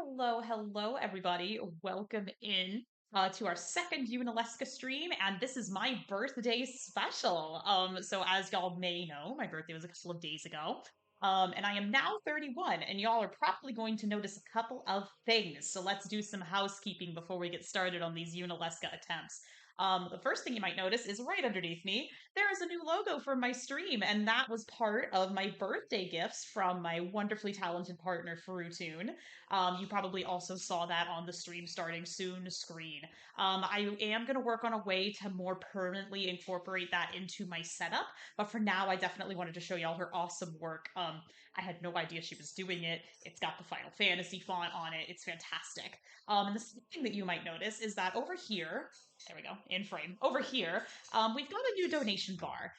Hello, hello, everybody. Welcome in to our second Unalesca stream, and this is my birthday special. So as y'all may know, my birthday was a couple of days ago. And I am now 31, and y'all are probably going to notice a couple of things. So let's do some housekeeping before we get started on these Unalesca attempts. The first thing you might notice is right underneath me, there is a new logo for my stream, and that was part of my birthday gifts from my wonderfully talented partner, Fruitoon. You probably also saw that on the stream starting soon screen. I am going to work on a way to more permanently incorporate that into my setup, but for now, I definitely wanted to show y'all her awesome work. I had no idea she was doing it. It's got the Final Fantasy font on it. It's fantastic. And the second thing that you might notice is that over here, there we go, in frame, over here, we've got a new donation bar.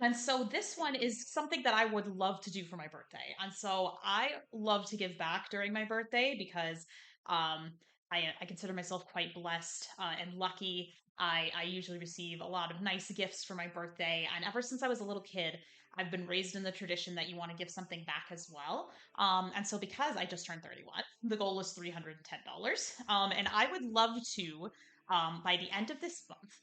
And so this one is something that I would love to do for my birthday. And so I love to give back during my birthday because um, I consider myself quite blessed and lucky. I usually receive a lot of nice gifts for my birthday. And ever since I was a little kid, I've been raised in the tradition that you want to give something back as well. And so because I just turned 31, the goal is $310. And I would love to, by the end of this month,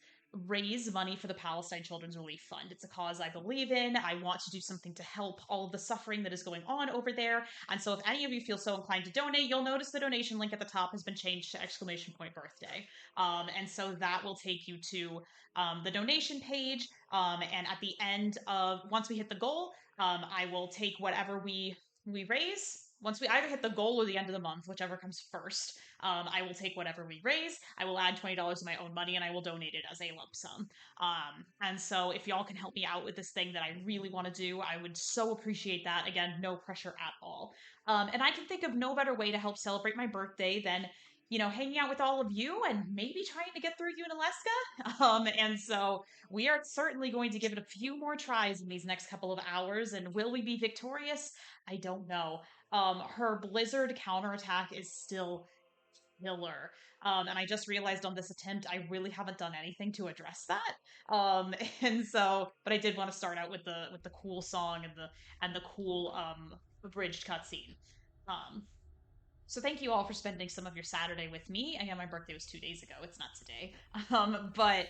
raise money for the Palestine Children's Relief Fund. It's a cause I believe in. I want to do something to help all of the suffering that is going on over there. And so if any of you feel so inclined to donate, you'll notice the donation link at the top has been changed to exclamation point birthday. And so that will take you to the donation page. And at the end of, once we hit the goal, I will take whatever we raise. Once we either hit the goal or the end of the month, whichever comes first, I will take whatever we raise. I will add $20 of my own money and I will donate it as a lump sum. And so if y'all can help me out with this thing that I really want to do, I would so appreciate that. Again, no pressure at all. And I can think of no better way to help celebrate my birthday than hanging out with all of you and maybe trying to get through Yunalesca. And so we are certainly going to give it a few more tries in these next couple of hours. And will we be victorious? I don't know. Her Blizzard counterattack is still killer. And I just realized on this attempt, I really haven't done anything to address that. And so, but I did want to start out with the cool song and the cool abridged cutscene. Um, so thank you all for spending some of your Saturday with me. Again, my birthday was 2 days ago. It's not today. But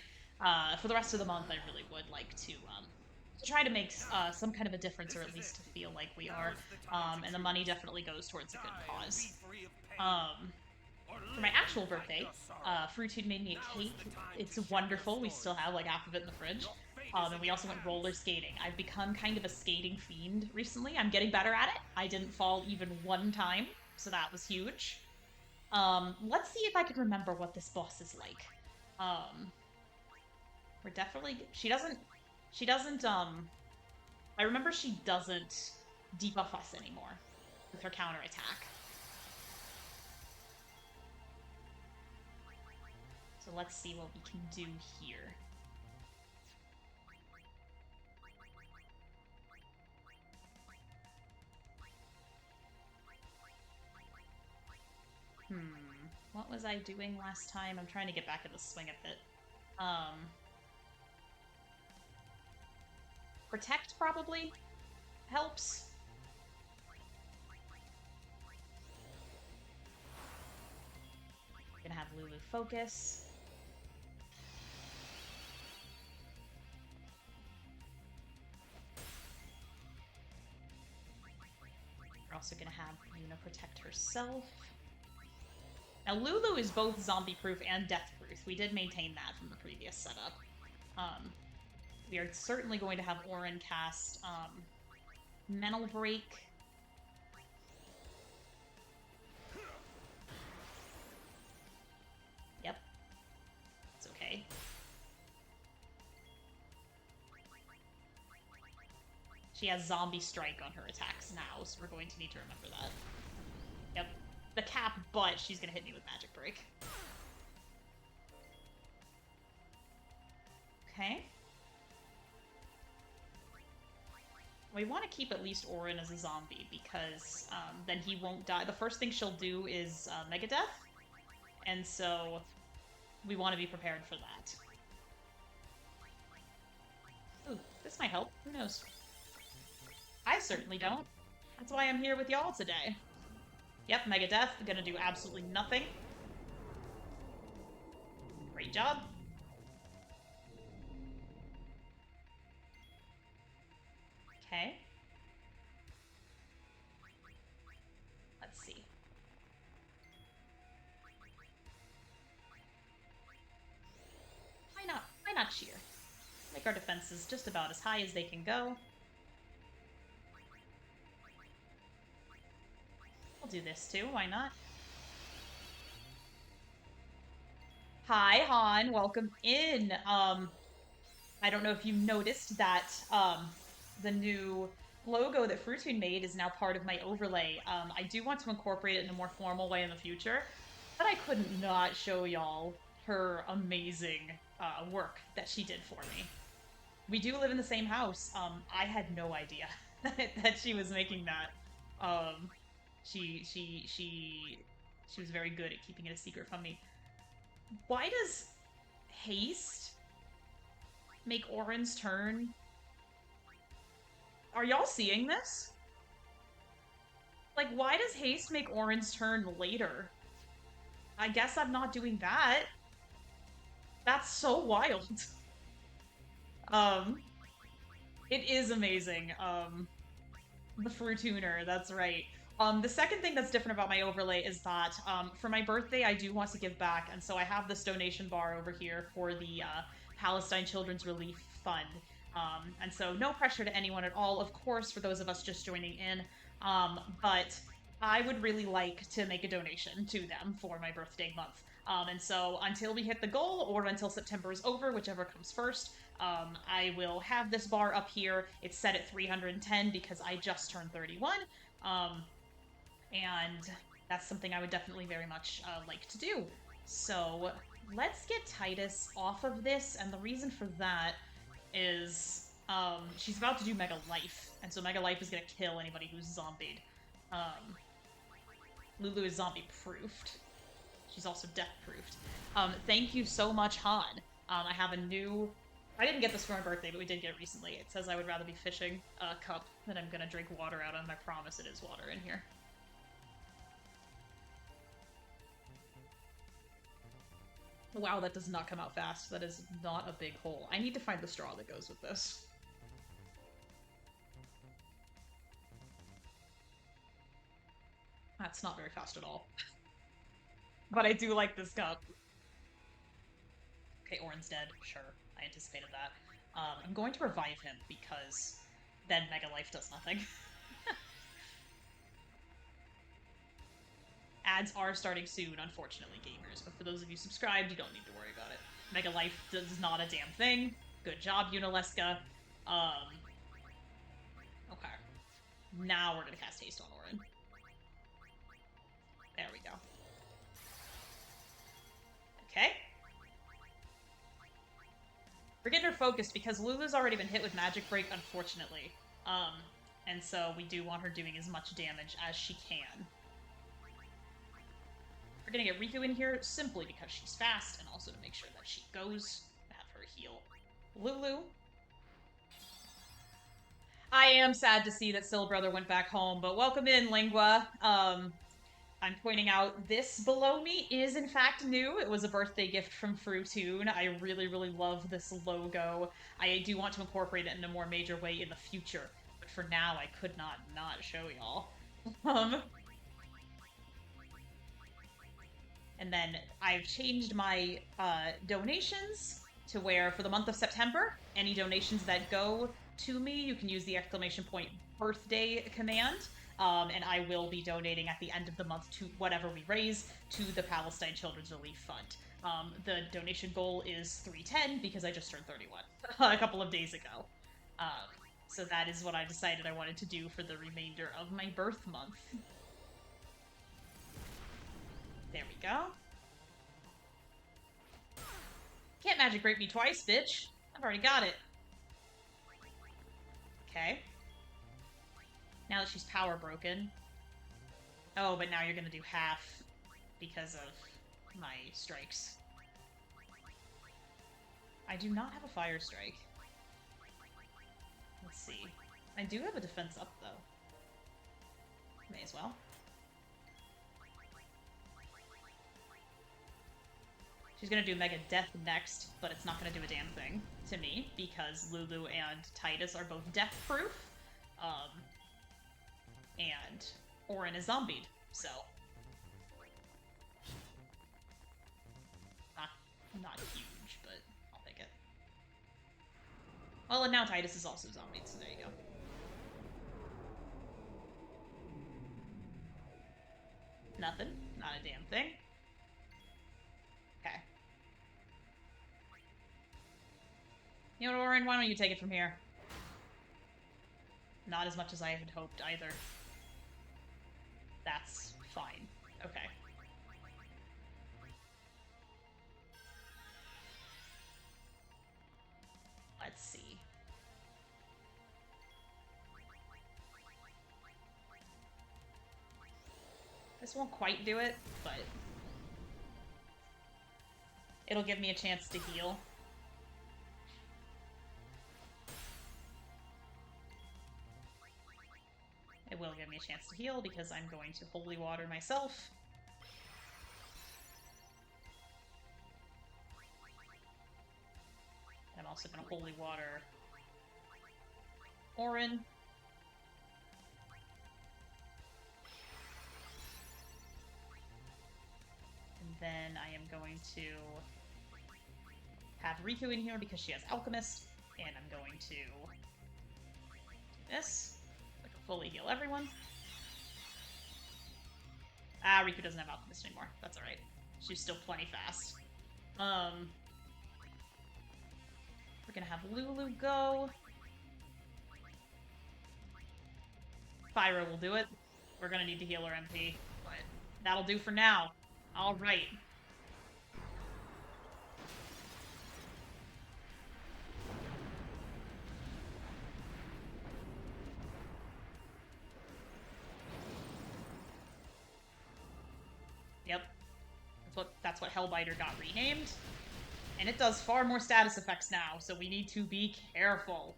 for the rest of the month, I really would like to try to make some kind of a difference, or at least to feel like we are. And the money definitely goes towards a good cause. Um, for my actual birthday, Fruitude made me a cake. It's wonderful. We still have like half of it in the fridge. And we also went roller skating. I've become kind of a skating fiend recently. I'm getting better at it. I didn't fall even one time, so that was huge. Let's see if I can remember what this boss is like. Um, we're definitely she doesn't I remember she doesn't debuff us anymore with her counterattack. So let's see what we can do here. What was I doing last time? I'm trying to get back in the swing of it. Protect probably helps. Gonna have Lulu focus. We're also gonna have Yuna protect herself. Now, Lulu is both zombie-proof and death-proof. We did maintain that from the previous setup. We are certainly going to have Auron cast Mental Break. Yep. It's okay. She has Zombie Strike on her attacks now, so we're going to need to remember that. Yep. The cap, but she's gonna hit me with Magic Break. Okay. We want to keep at least Auron as a zombie, because then he won't die. The first thing she'll do is Mega Death, and so we want to be prepared for that. Ooh, this might help. Who knows? I certainly don't. That's why I'm here with y'all today. Yep, Mega Death, gonna do absolutely nothing. Great job. Okay. Let's see. Why not? Why not cheer? Make our defenses just about as high as they can go. I'll do this too, why not? Hi, Han, welcome in. I don't know if you noticed that the new logo that Fruitune made is now part of my overlay. I do want to incorporate it in a more formal way in the future, but I couldn't not show y'all her amazing work that she did for me. We do live in the same house. I had no idea that she was making that. Um, she was very good at keeping it a secret from me. Why does haste make Orin's turn? Are y'all seeing this? Like, why does haste make Orin's turn later? I guess I'm not doing that. That's so wild. Um, it is amazing. The Fruituner, that's right. The second thing that's different about my overlay is that for my birthday, I do want to give back, and so I have this donation bar over here for the Palestine Children's Relief Fund. And so no pressure to anyone at all, of course, for those of us just joining in. But I would really like to make a donation to them for my birthday month. And so until we hit the goal, or until September is over, whichever comes first, I will have this bar up here. It's set at 310 because I just turned 31. And that's something I would definitely very much like to do. So let's get Titus off of this, and the reason for that is she's about to do Mega Life, and so Mega Life is going to kill anybody who's zombied. Lulu is zombie-proofed. She's also death-proofed. Thank you so much, Han. I have a new... I didn't get this for my birthday, but we did get it recently. It says I would rather be fishing a cup than I'm going to drink water out of, and I promise it is water in here. Wow, that does not come out fast. That is not a big hole. I need to find the straw that goes with this. That's not very fast at all. But I do like this cup. Okay, Orin's dead. Sure, I anticipated that. I'm going to revive him because then Mega Life does nothing. Ads are starting soon, unfortunately, gamers. But for those of you subscribed, you don't need to worry about it. Mega Life does not a damn thing. Good job, Yunalesca. Okay. Now we're gonna cast Haste on Orin. There we go. Okay. We're getting her focused because Lulu's already been hit with Magic Break, unfortunately. And so we do want her doing as much damage as she can. We're gonna get Riku in here simply because she's fast, and also to make sure that she goes, have her heal Lulu. I am sad to see that Syl Brother went back home, but welcome in, Lingua. I'm pointing out this below me is in fact new. It was a birthday gift from Fruitune. I really, really love this logo. I do want to incorporate it in a more major way in the future, but for now I could not show y'all. And then I've changed my donations to where for the month of September, any donations that go to me, you can use the exclamation point birthday command. And I will be donating at the end of the month to whatever we raise to the Palestine Children's Relief Fund. The donation goal is 310 because I just turned 31 a couple of days ago. So that is what I decided I wanted to do for the remainder of my birth month. There we go. Can't magic break me twice, bitch. I've already got it. Okay. Now that she's power broken. Oh, but now you're gonna do half because of my strikes. I do not have a fire strike. Let's see. I do have a defense up, though. May as well. She's gonna do Mega Death next, but it's not gonna do a damn thing to me because Lulu and Titus are both death-proof. And Orin is zombied, so not huge, but I'll take it. Well, and now Titus is also zombied, so there you go. Nothing. Not a damn thing. Okay. You know what, Orin? Why don't you take it from here? Not as much as I had hoped, either. That's fine. Okay. Let's see. This won't quite do it, but it'll give me a chance to heal. It will give me a chance to heal because I'm going to holy water myself. I'm also going to holy water Orin. And then I am going to have Riku in here because she has Alchemist, and I'm going to do this. I can fully heal everyone. Ah, Riku doesn't have Alchemist anymore. That's alright. She's still plenty fast. We're gonna have Lulu go. Pyra will do it. We're gonna need to heal her MP, but that'll do for now. Alright. Yep. That's what Hellbiter got renamed. And it does far more status effects now, so we need to be careful.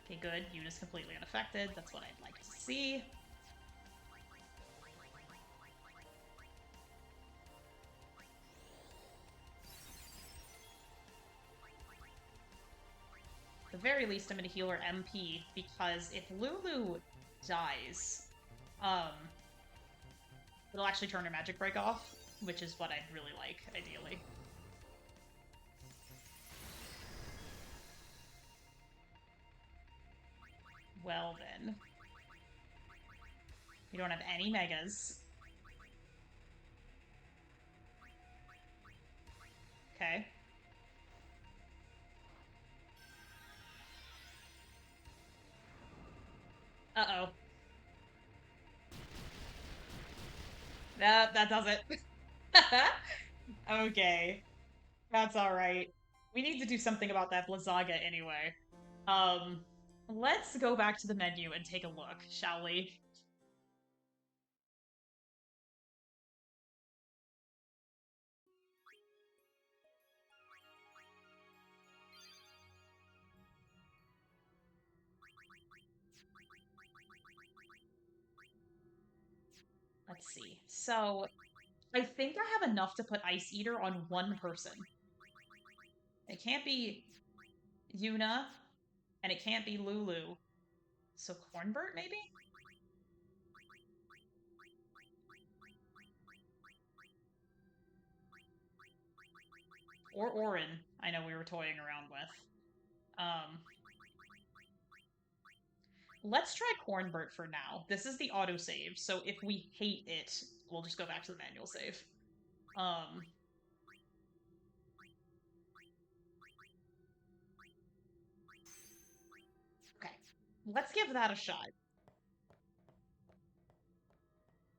Okay, good. Yuna's completely unaffected. That's what I'd like to see. At the very least, I'm going to heal her MP, because if Lulu dies, it'll actually turn her magic break off, which is what I'd really like, ideally. Well then. We don't have any megas. Okay. Uh-oh. That does it. Okay. That's alright. We need to do something about that Blizzaga anyway. Let's go back to the menu and take a look, shall we? Let's see. So, I think I have enough to put Ice Eater on one person. It can't be Yuna, and it can't be Lulu. So Cornbert, maybe? Or Orin, I know we were toying around with. Let's try Cornbert for now. This is the autosave, so if we hate it, we'll just go back to the manual save. Okay, let's give that a shot.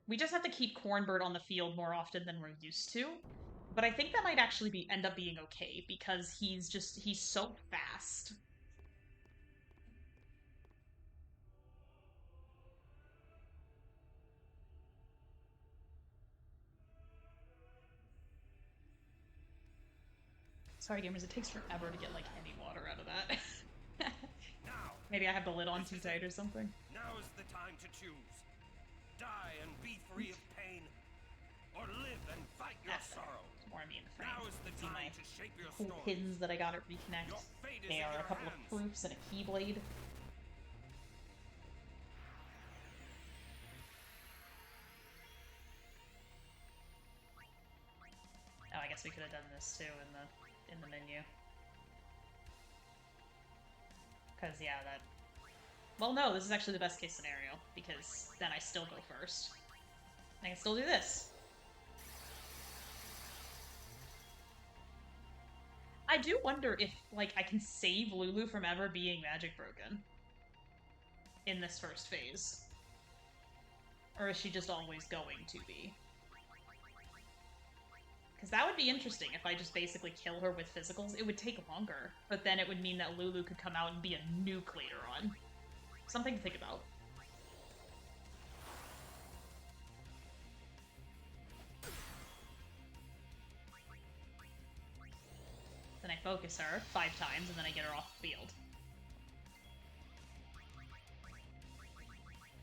We just have to keep Cornbird on the field more often than we're used to. But I think that might actually end up being okay, because he's so fast. Sorry, gamers, it takes forever to get, like, any water out of that. Maybe I have the lid on too tight or something. Now is the time to choose. Die and be free of pain, or live and fight your sorrow. More me in the frame. Now is the See my time to shape your cool story. pins that I got at Reconnect. Your fate is They in are a your couple hands. of proofs and a keyblade. Oh, I guess we could have done this too in the menu. Because yeah, that. Well, no, this is actually the best case scenario because then I still go first. I can still do this. I do wonder if, like, I can save Lulu from ever being magic broken in this first phase. Or is she just always going to be? Because that would be interesting if I just basically kill her with physicals. It would take longer, but then it would mean that Lulu could come out and be a nuke later on. Something to think about. Then I focus her 5 times, and then I get her off the field.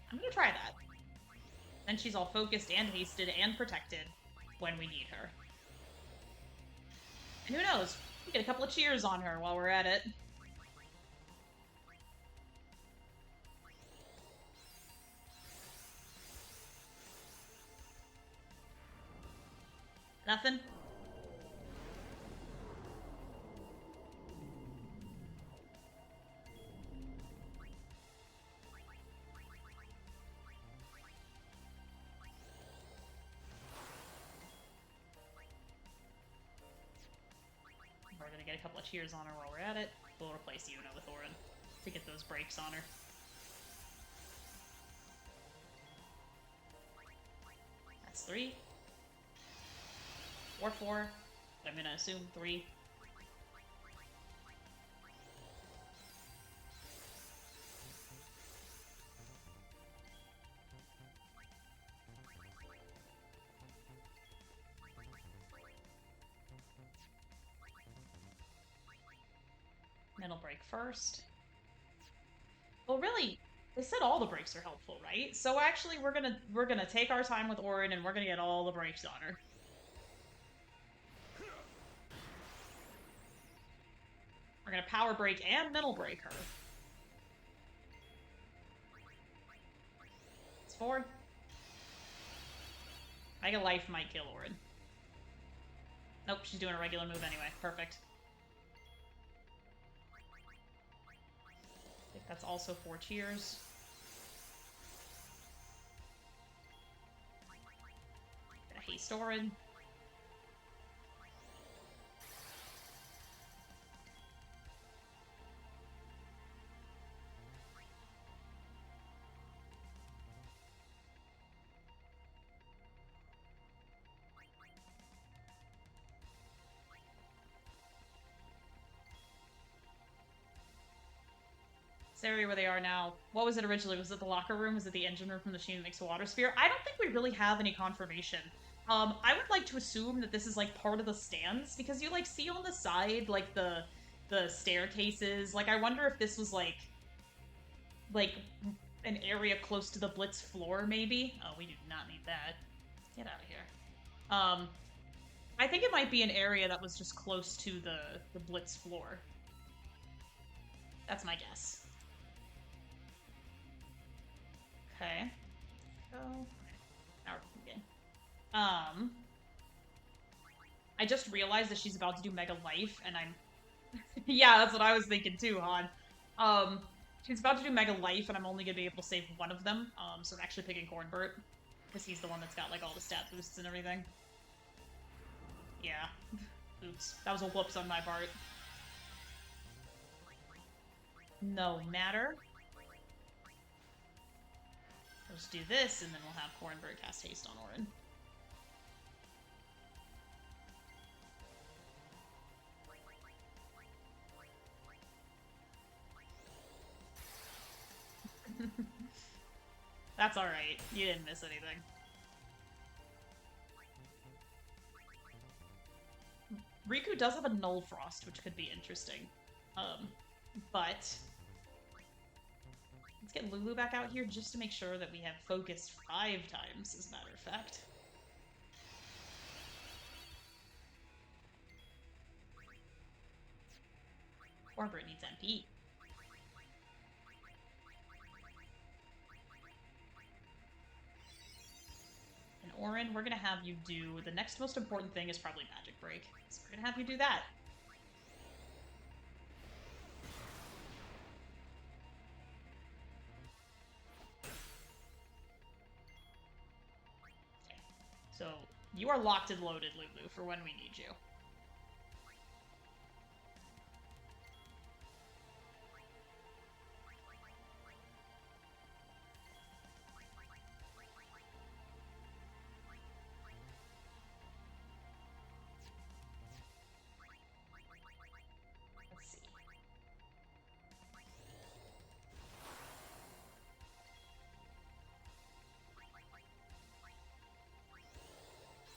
I'm gonna try that. Then she's all focused and hasted and protected when we need her. And who knows? We get a couple of cheers on her while we're at it. Nothing? We're gonna get a couple of cheers on her while we're at it. We'll replace Yuna with Orin to get those breaks on her. That's 3. Or 4. But I'm gonna assume 3. Middle break first. Well, really, they said all the breaks are helpful, right? So actually, we're gonna take our time with Orin, and we're gonna get all the breaks on her. We're gonna power break and middle break her. It's 4. Mega Life might kill Orin. Nope, she's doing a regular move anyway. Perfect. I think that's also 4 cheers. Gonna haste Orin. This area where they are now, what was it originally? Was it the locker room? Was it the engine room from the machine that makes a water sphere? I don't think we really have any confirmation. I would like to assume that this is like part of the stands because you like see on the side like the staircases. Like I wonder if this was like an area close to the Blitz floor, maybe. Oh, we do not need that. Get out of here. I think it might be an area that was just close to the Blitz floor. That's my guess. Okay. Go. Now we're good. I just realized that she's about to do Mega Life, and I'm... yeah, that's what I was thinking too, Han. She's about to do Mega Life, and I'm only gonna be able to save one of them, so I'm actually picking Cornbert, because he's the one that's got, like, all the stat boosts and everything. Yeah. Oops. That was a whoops on my part. No matter. We'll just do this, and then we'll have Cornbird cast haste on Orin. That's alright. You didn't miss anything. Riku does have a Null Frost, which could be interesting. But let's get Lulu back out here just to make sure that we have focus 5 times, as a matter of fact. Warbird needs MP. And Orin, we're gonna have you do the next most important thing is probably Magic Break. So we're gonna have you do that. Okay. So you are locked and loaded, Lulu, for when we need you. Let's see.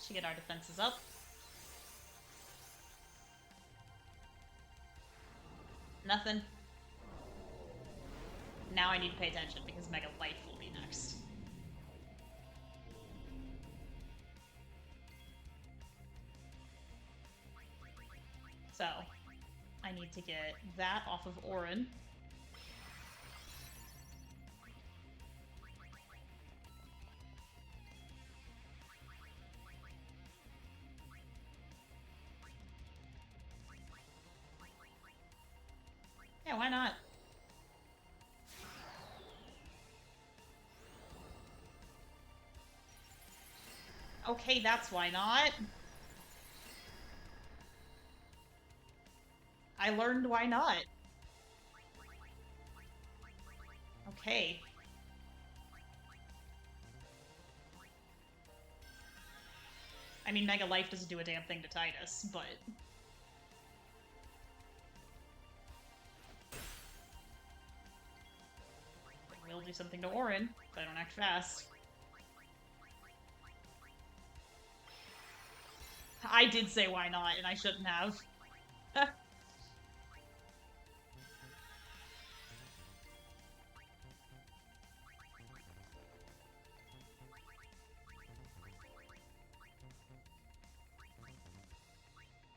Should get our defenses up. Nothing. Now I need to pay attention because Mega Life will be next. So, I need to get that off of Orin. Yeah, why not? Okay, that's why not. I learned why not. Okay. I mean, Mega Life doesn't do a damn thing to Titus, but... I will do something to Orin, if I don't act fast. I did say why not, and I shouldn't have.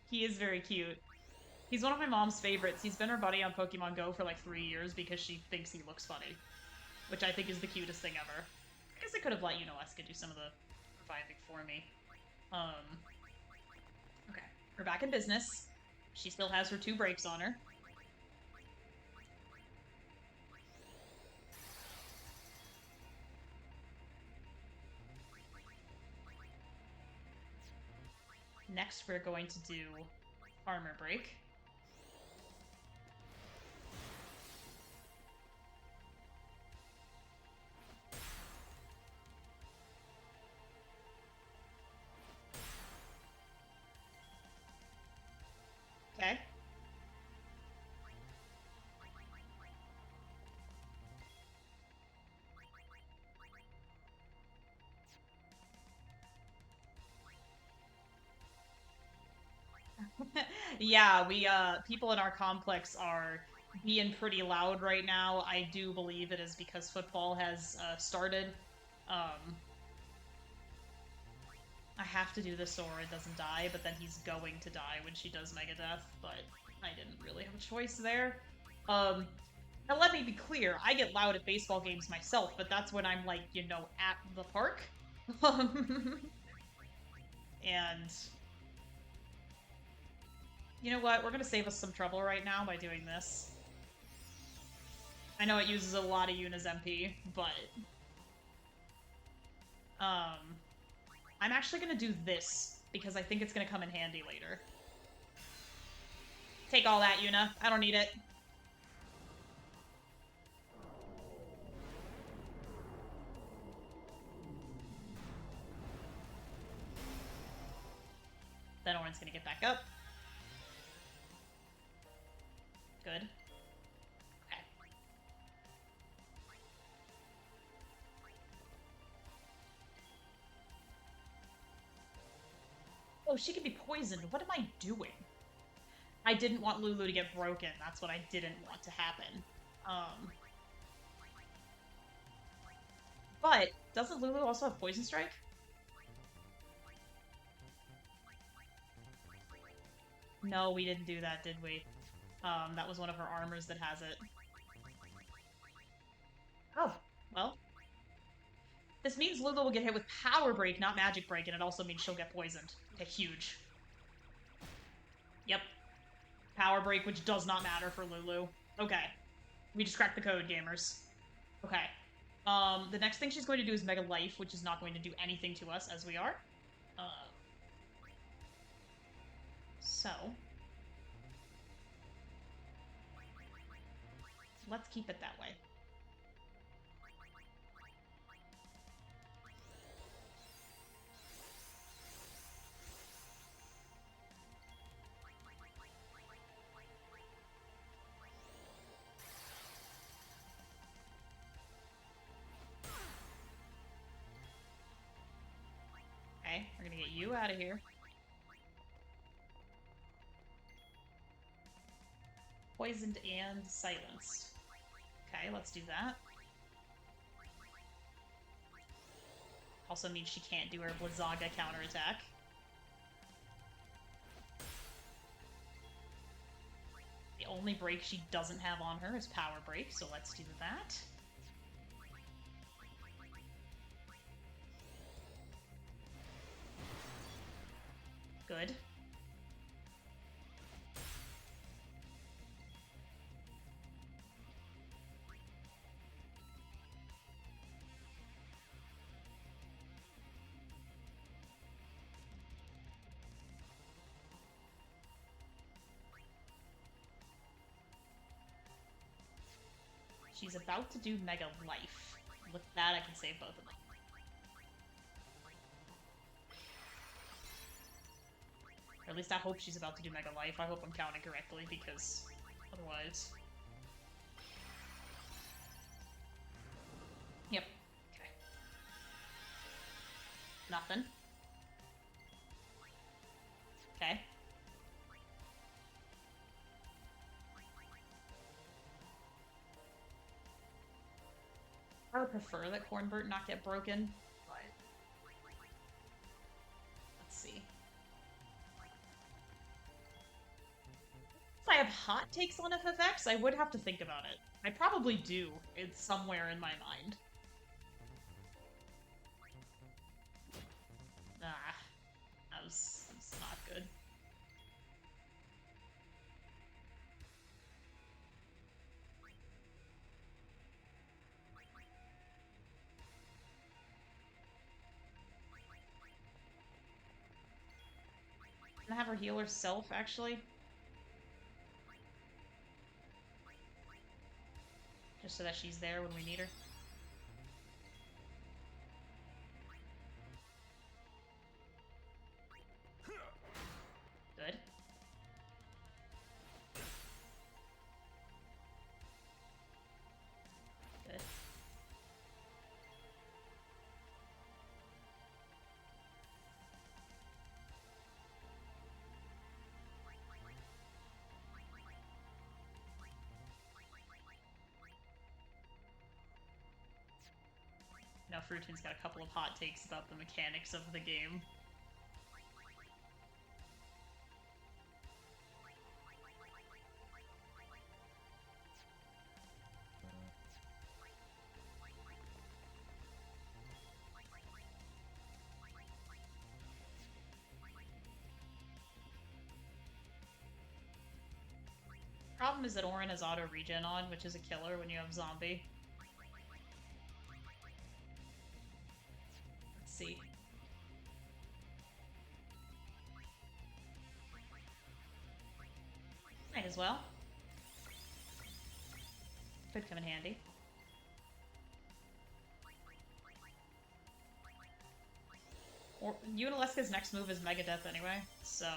He is very cute. He's one of my mom's favorites. He's been her buddy on Pokemon Go for like 3 years because she thinks he looks funny. Which I think is the cutest thing ever. I guess I could have let Yunalesca do some of the reviving for me. Okay. We're back in business. She still has her 2 breaks on her. Next, we're going to do armor break. Okay. Yeah, people in our complex are being pretty loud right now. I do believe it is because football has started. I have to do this so Aura doesn't die, but then he's going to die when she does Mega Death, but I didn't really have a choice there. Now let me be clear, I get loud at baseball games myself, but that's when I'm like, you know, at the park. And you know what? We're gonna save us some trouble right now by doing this. I know it uses a lot of Yuna's MP, but... I'm actually gonna do this, because I think it's gonna come in handy later. Take all that, Yuna. I don't need it. Then Orin's gonna get back up. Good. Okay. Oh, she could be poisoned. What am I doing? I didn't want Lulu to get broken. That's what I didn't want to happen. But, doesn't Lulu also have Poison Strike? No, we didn't do that, did we? That was one of her armors that has it. Oh, well. This means Lulu will get hit with Power Break, not Magic Break, and it also means she'll get poisoned. Okay, huge. Yep. Power Break, which does not matter for Lulu. Okay. We just cracked the code, gamers. Okay. The next thing she's going to do is Mega Life, which is not going to do anything to us, as we are. So... let's keep it that way. Okay, we're gonna get you out of here. Poisoned and silenced. Okay, let's do that. Also means she can't do her Blizzaga counterattack. The only break she doesn't have on her is Power Break, so let's do that. Good. She's about to do Mega Life. With that, I can save both of them. Or at least I hope she's about to do Mega Life. I hope I'm counting correctly, because otherwise... Yep. Okay. Nothing. Okay. I would prefer that Cornburt not get broken, but... let's see. If I have hot takes on FFX, I would have to think about it. I probably do. It's somewhere in my mind. Ah, that was not good. Can I have her heal herself, actually? Just so that she's there when we need her. Good. Good. Now Fruitin's got a couple of hot takes about the mechanics of the game. Problem is that Auron has auto regen on, which is a killer when you have zombie. Let's see. Might as well. Could come in handy. Or Yunalesca's next move is Mega Death anyway, so...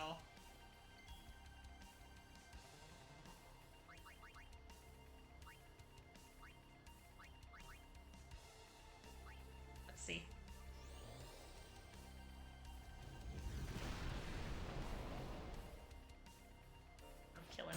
let's see. I'm killing.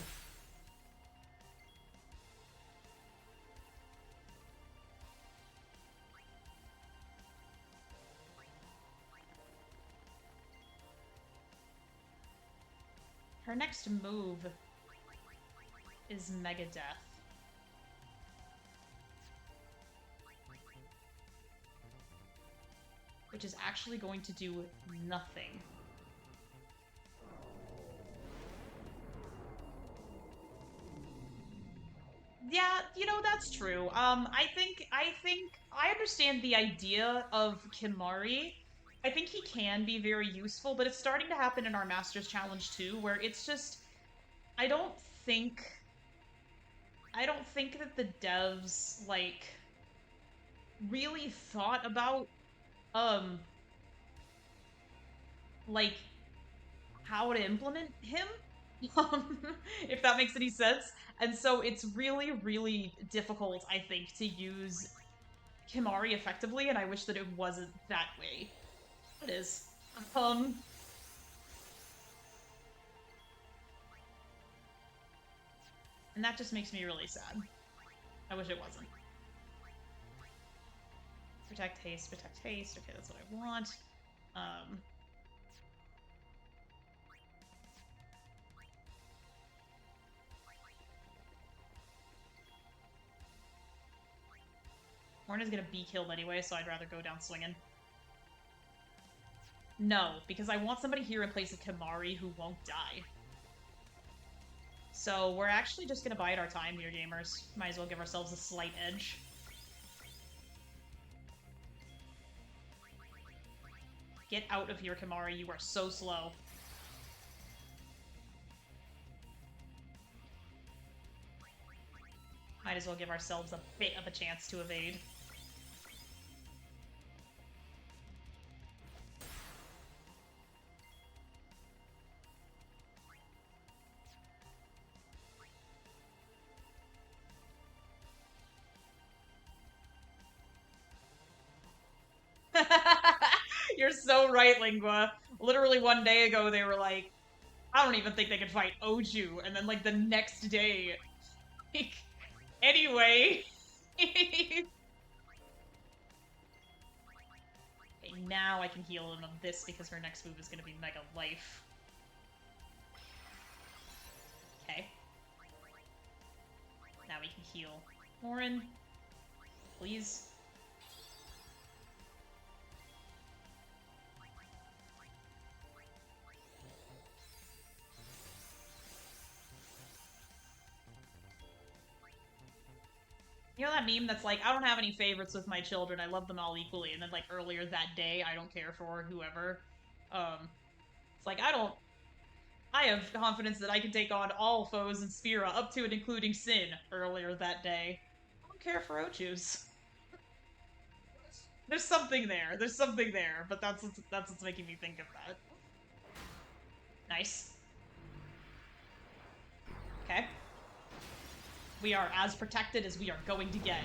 Her next move is Mega Death. Which is actually going to do nothing. Yeah, you know, that's true. I think I understand the idea of Kimari. I think he can be very useful, but it's starting to happen in our Masters Challenge too, where it's just I don't think I don't think that the devs like really thought about um like how to implement him. Um, if that makes any sense. And so it's really, really difficult, I think, to use Kimari effectively, and I wish that it wasn't that way. It is. Um, and that just makes me really sad. I wish it wasn't. Protect haste, protect haste. Okay, that's what I want. Um, Horn is gonna be killed anyway, so I'd rather go down swinging. No, because I want somebody here in place of Kimari who won't die. So we're actually just gonna bide our time here, gamers. Might as well give ourselves a slight edge. Get out of here, Kimari. You are so slow. Might as well give ourselves a bit of a chance to evade. You're so right, Lingua. Literally one day ago, they were like, I don't even think they can fight Oju. And then, like, the next day, like, anyway. Okay, now I can heal him of this because her next move is going to be Mega Life. Okay. Now we can heal Lauren. Please. You know that meme that's like, I don't have any favorites with my children, I love them all equally, and then like earlier that day, I don't care for whoever. It's like, I have confidence that I can take on all foes in Spira, up to and including Sin, earlier that day. I don't care for Ochu's. There's something there, but that's what's making me think of that. Nice. Okay. We are as protected as we are going to get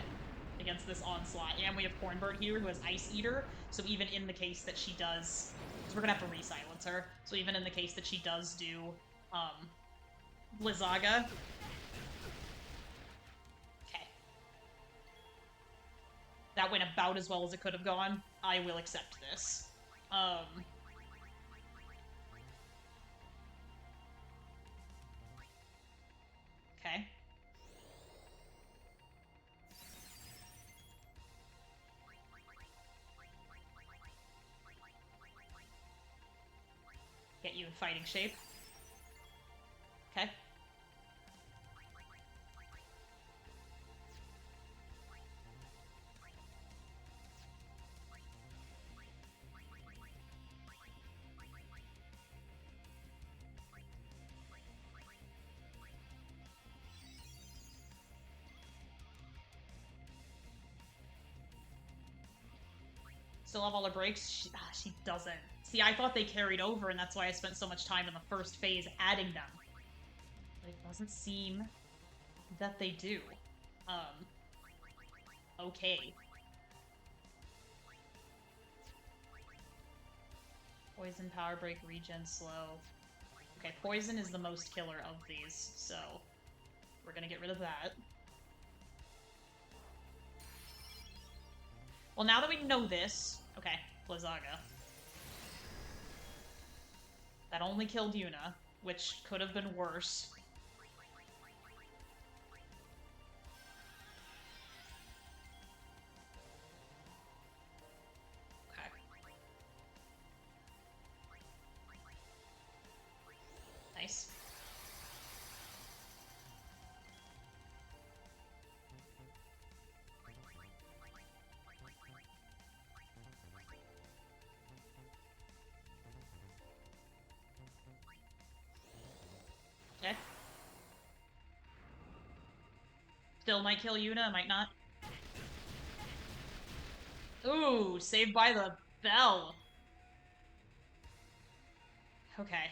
against this onslaught. And we have Cornbird here who has Ice Eater, so even in the case that she does... Because we're going to have to re-silence her. So even in the case that she does do Blizzaga... Okay. That went about as well as it could have gone. I will accept this. Okay. Get you in fighting shape. Okay. Still have all her breaks? She doesn't. See, I thought they carried over, and that's why I spent so much time in the first phase adding them. But it doesn't seem that they do. Okay. Poison, power break, regen, slow. Okay, poison is the most killer of these, so we're gonna get rid of that. Well, now that we know this... Okay, Blizzaga. That only killed Yuna, which could have been worse. Still might kill Yuna, might not. Ooh, saved by the bell. Okay.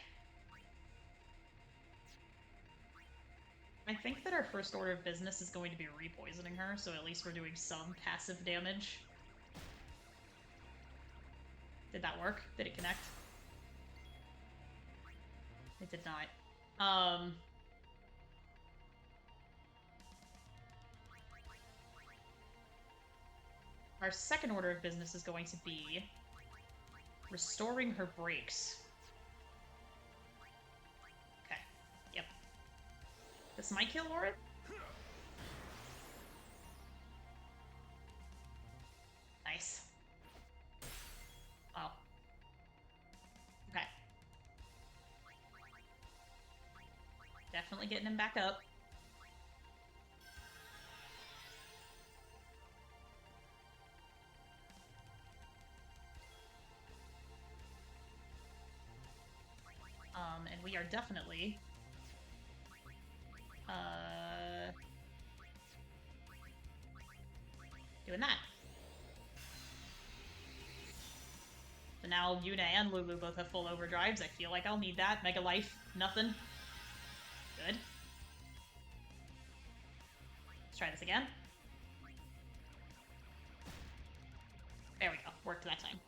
I think that our first order of business is going to be repoisoning her, so at least we're doing some passive damage. Did that work? Did it connect? It did not. Our second order of business is going to be restoring her brakes. Okay. Yep. This might kill Lauren? Nice. Oh. Okay. Definitely getting him back up. And we are definitely doing that. So now Yuna and Lulu both have full overdrives. I feel like I'll need that. Mega Life, nothing. Good. Let's try this again. There we go. Worked that time.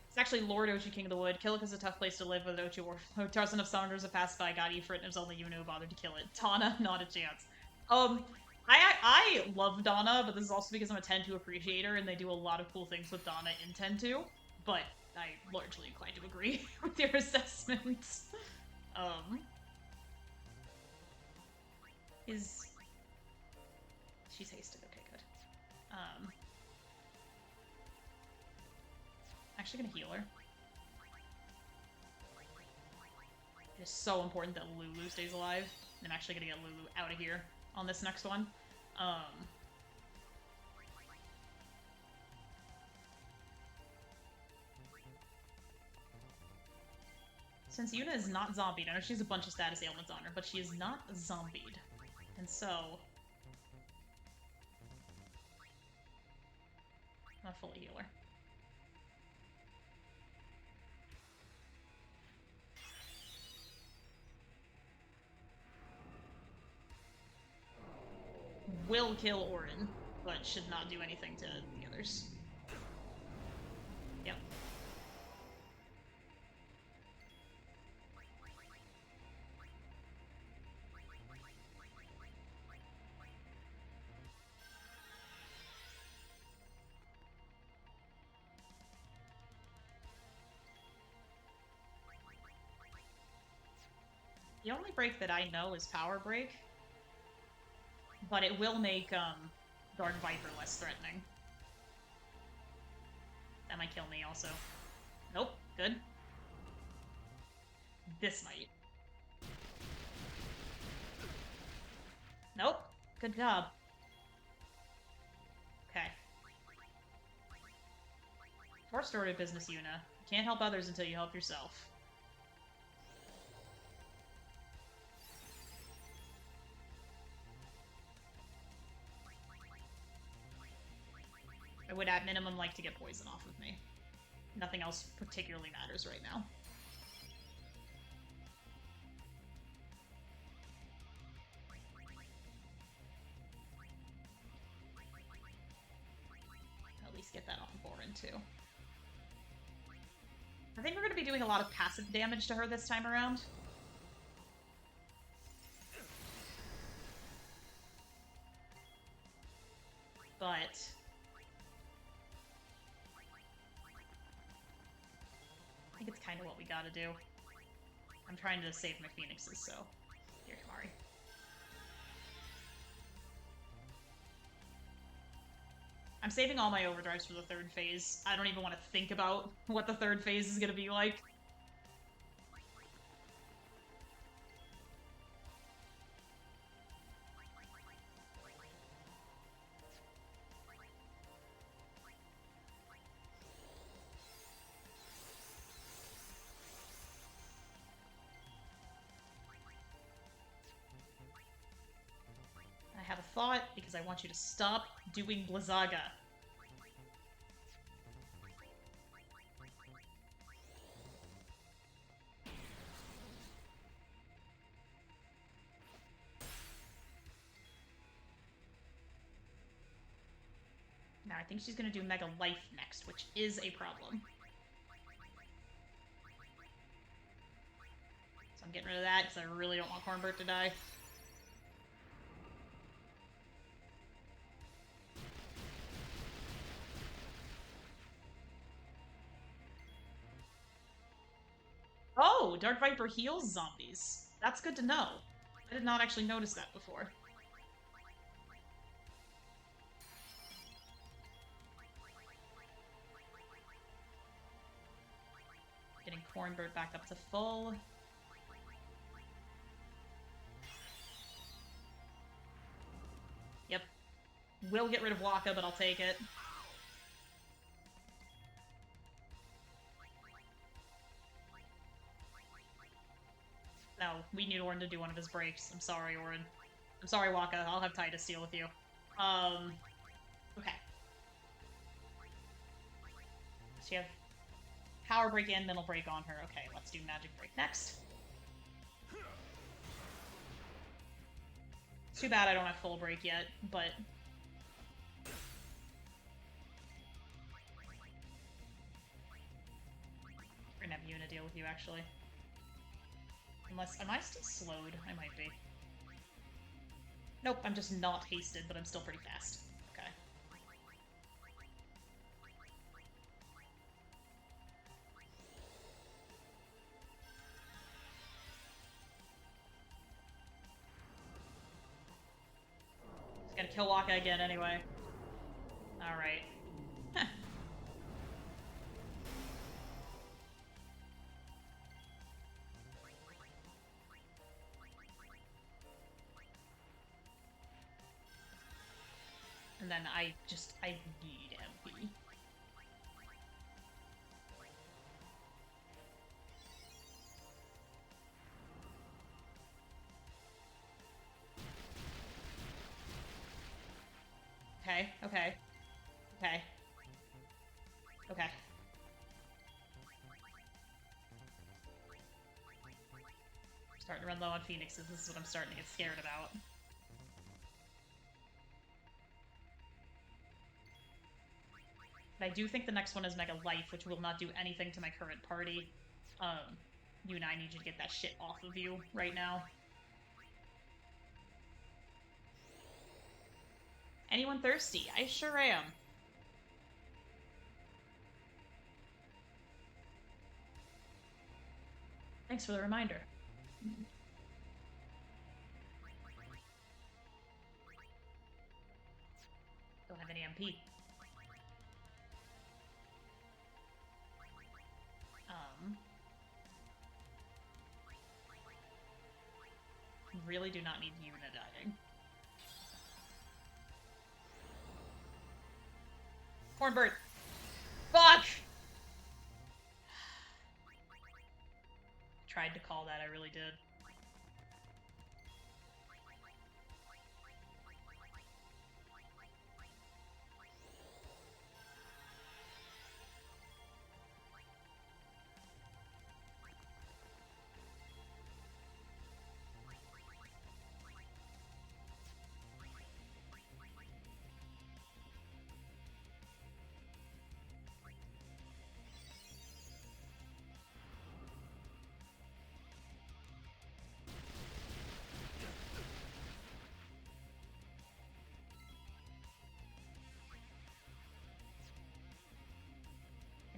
It's actually Lord Ochi, King of the Wood. Killik is a tough place to live with Ochi War. Tarzan of Saunders have passed by, got Ifrit, and it was only Yuna who bothered to kill it. Tana, not a chance. I love Donna, but this is also because I'm a 10-2 appreciator, and they do a lot of cool things with Donna in 10-2. But I largely inclined to agree with your assessment. She's hasted. Okay, good. Actually gonna heal her. It is so important that Lulu stays alive. I'm actually gonna get Lulu out of here on this next one. Since Yuna is not zombied, I know she has a bunch of status ailments on her, but she is not zombied. And so... I'm gonna fully heal her. Will kill Orin, but should not do anything to the others. Yep. The only break that I know is Power Break, but it will make Dark Viper less threatening. That might kill me also. Nope, good. This might. Nope, good job. Okay. First order of business, Yuna. You can't help others until you help yourself. I would at minimum like to get poison off of me. Nothing else particularly matters right now. At least get that off of Orin too. I think we're going to be doing a lot of passive damage to her this time around. But... I think it's kind of what we gotta do. I'm trying to save my phoenixes, so... Here, Kamari. I'm saving all my overdrives for the third phase. I don't even want to think about what the third phase is gonna be like. thought, because I want you to stop doing Blizzaga. Now I think she's gonna do Mega Life next, which is a problem. So I'm getting rid of that because I really don't want Cornbird to die. Oh, Dark Viper heals zombies. That's good to know. I did not actually notice that before. Getting Cornbird back up to full. Yep. Will get rid of Waka, but I'll take it. No, we need Orin to do one of his breaks. I'm sorry, Orin. I'm sorry, Waka. I'll have Titus deal with you. Okay. So you have Power Break and Mental Break on her. Okay, let's do Magic Break next. Too bad I don't have Full Break yet, but... We're gonna have Yuna deal with you, actually. Unless... Am I still slowed? I might be. Nope, I'm just not hasted, but I'm still pretty fast. Okay. He's gonna kill Waka again anyway. Alright. Huh. And then I need MP. Okay, okay. Okay. Okay. I'm starting to run low on Phoenixes. This is what I'm starting to get scared about. But I do think the next one is Mega Life, which will not do anything to my current party. You and I need you to get that shit off of you right now. Anyone thirsty? I sure am. Thanks for the reminder. Don't have any MP. Really do not need Yuna dying. Cornbird! Fuck! Tried to call that, I really did.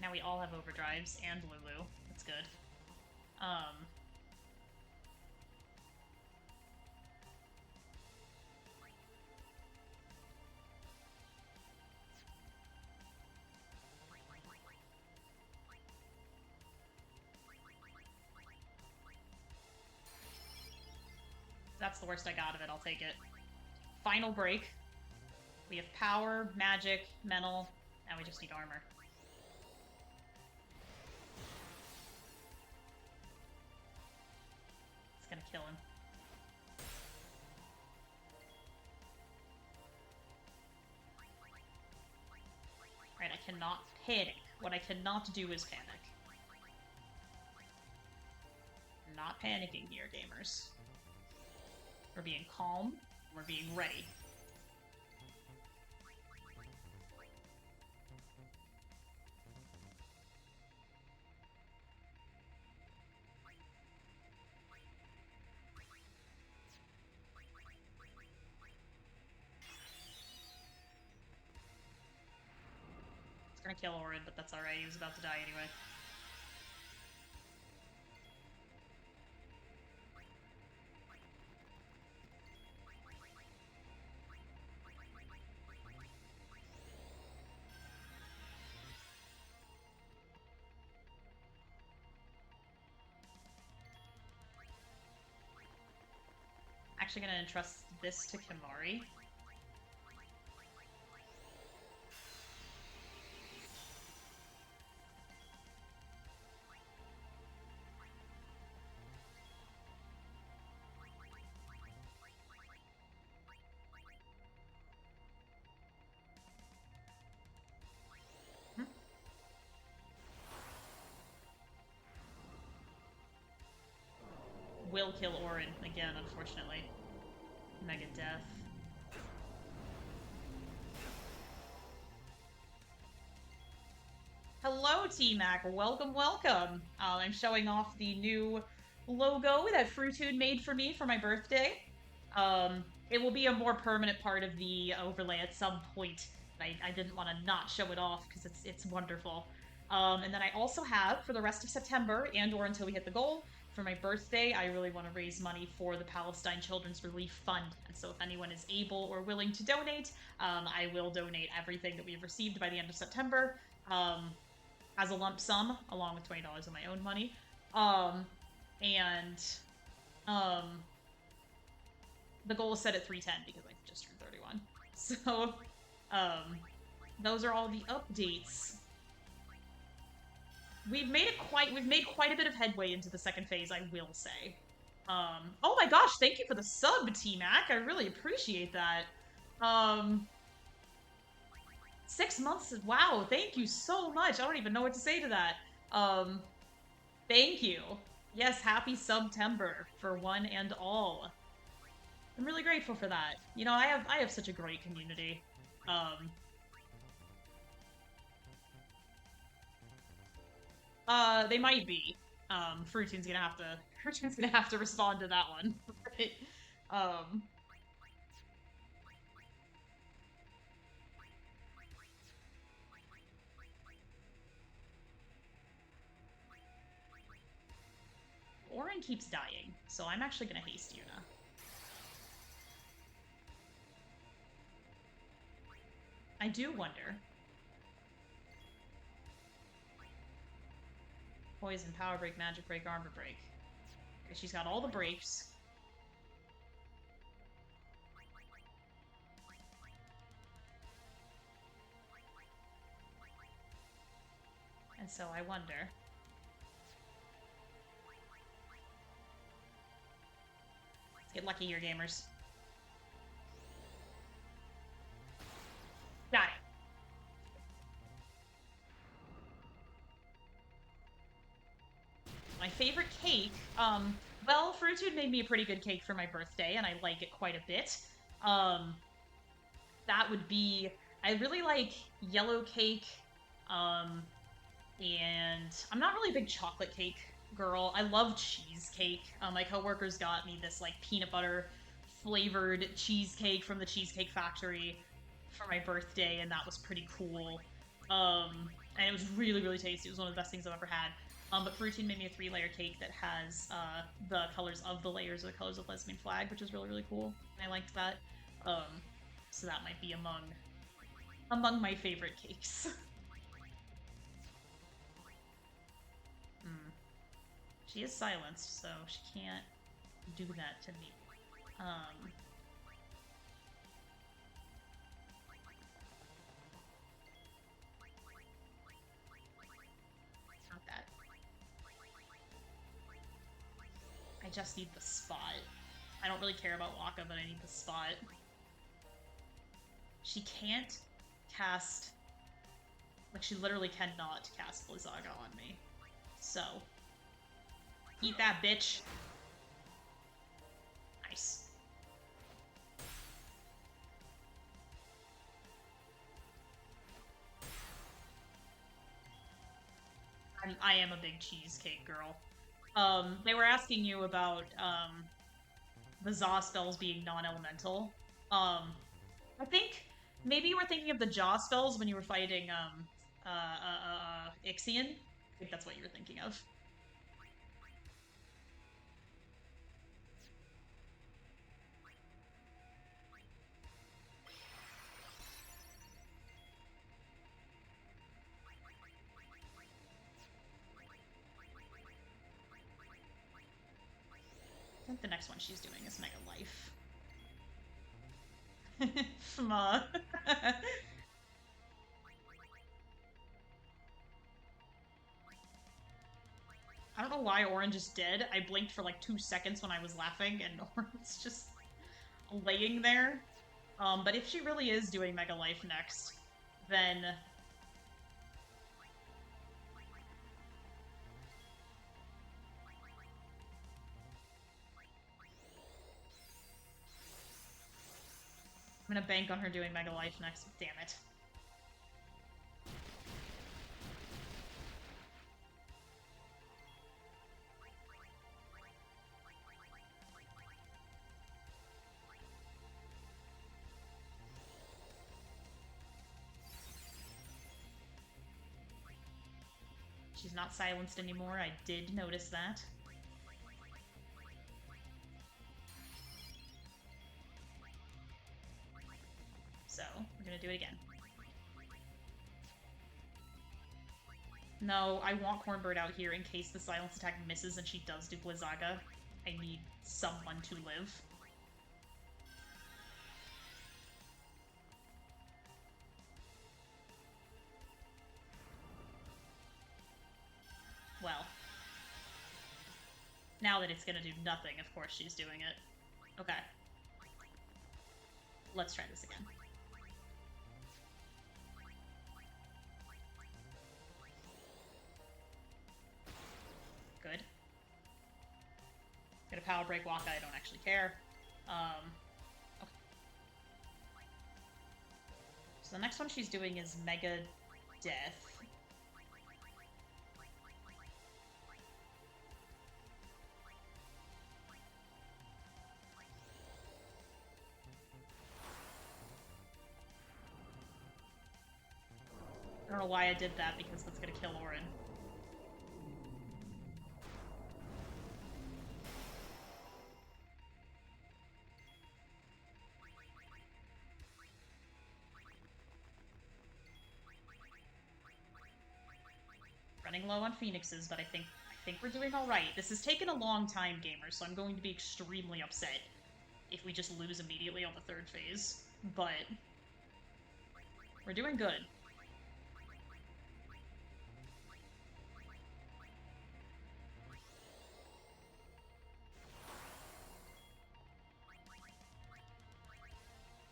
Now we all have overdrives and Lulu. That's good. That's the worst I got of it, I'll take it. Final break. We have power, magic, mental, and we just need armor. It's gonna kill him. cannot panic. What I cannot do is panic. I'm not panicking here, gamers. We're being calm. We're being ready. It's gonna kill Orin, but that's alright. He was about to die anyway. Actually gonna entrust this to Kimari. Will kill Orin again, unfortunately. Mega Death. Hello, T-Mac. Welcome, welcome. I'm showing off the new logo that Fruitoon made for me for my birthday. It will be a more permanent part of the overlay at some point. I didn't want to not show it off because it's wonderful. And then I also have, for the rest of September and/or until we hit the goal, for my birthday, I really want to raise money for the Palestine Children's Relief Fund. And so if anyone is able or willing to donate, I will donate everything that we have received by the end of September. As a lump sum, along with $20 of my own money. The goal is set at 310 because I just turned 31. So, those are all the updates. We've made quite a bit of headway into the second phase, I will say. Oh my gosh, thank you for the sub, T-Mac. I really appreciate that. 6 months, wow, thank you so much. I don't even know what to say to that. Thank you. Yes, happy September for one and all. I'm really grateful for that. You know, I have such a great community. They might be. Fruitoon's gonna have to respond to that one. Orin keeps dying, so I'm actually gonna haste Yuna. I do wonder. Poison, Power Break, Magic Break, Armor Break. Okay, she's got all the breaks. And so I wonder. Let's get lucky here, gamers. Got it. My favorite cake, well, Fruitoon made me a pretty good cake for my birthday, and I like it quite a bit. That would be, I really like yellow cake, and I'm not really a big chocolate cake girl. I love cheesecake. My coworkers got me this, like, peanut butter flavored cheesecake from the Cheesecake Factory for my birthday, and that was pretty cool. And it was really, really tasty. It was one of the best things I've ever had. But Fruitoon made me a 3-layer cake that has the colors of the layers are the colors of lesbian flag, which is really, really cool. And I liked that. So that might be among my favorite cakes. She is silenced, so she can't do that to me. Not that. I just need the spot. I don't really care about Waka, but I need the spot. She can't cast Like, she literally cannot cast Blizzaga on me. So, eat that, bitch. Nice. I am a big cheesecake girl. They were asking you about, the Za spells being non-elemental. I think maybe you were thinking of the Jaw spells when you were fighting, Ixion. I think that's what you were thinking of. I think the next one she's doing is Mega Life. Fma. I don't know why Orange is dead. I blinked for like 2 seconds when I was laughing, and Orange's just laying there. But if she really is doing Mega Life next, then I'm gonna bank on her doing Mega Life next. Damn it. She's not silenced anymore. I did notice that. So, we're gonna do it again. No, I want Cornbird out here in case the silence attack misses and she does do Blizzaga. I need someone to live. Well. Now that it's gonna do nothing, of course she's doing it. Okay. Let's try this again. Good. Get a power break Waka, I don't actually care. Okay. So the next one she's doing is Mega Death. I don't know why I did that, because that's gonna kill Orin. Running low on Phoenixes, but I think we're doing alright. This has taken a long time, gamers, so I'm going to be extremely upset if we just lose immediately on the 3rd phase. But we're doing good.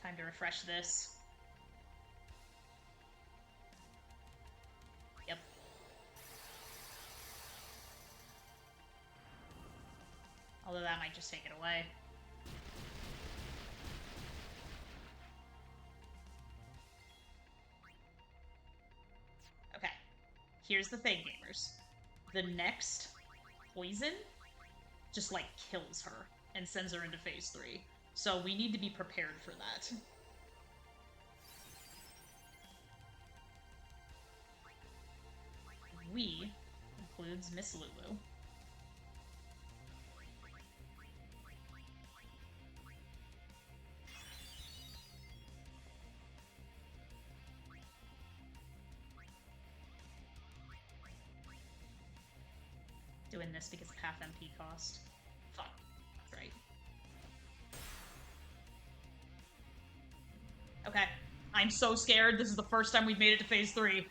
Time to refresh this. Yep. Although that might just take it away. Okay. Here's the thing, gamers. The next poison just, like, kills her and sends her into phase 3. So we need to be prepared for that. We includes Miss Lulu. Doing this because of half MP cost. Fuck. That's right. Okay. I'm so scared. This is the first time we've made it to phase 3.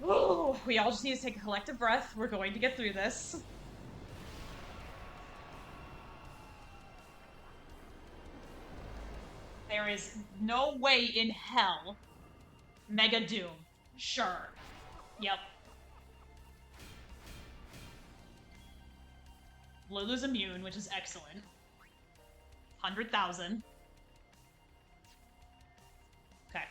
Ooh, we all just need to take a collective breath. We're going to get through this. There is no way in hell Mega Doom Sure. Yep. Lulu's immune, which is excellent. 100,000. Okay.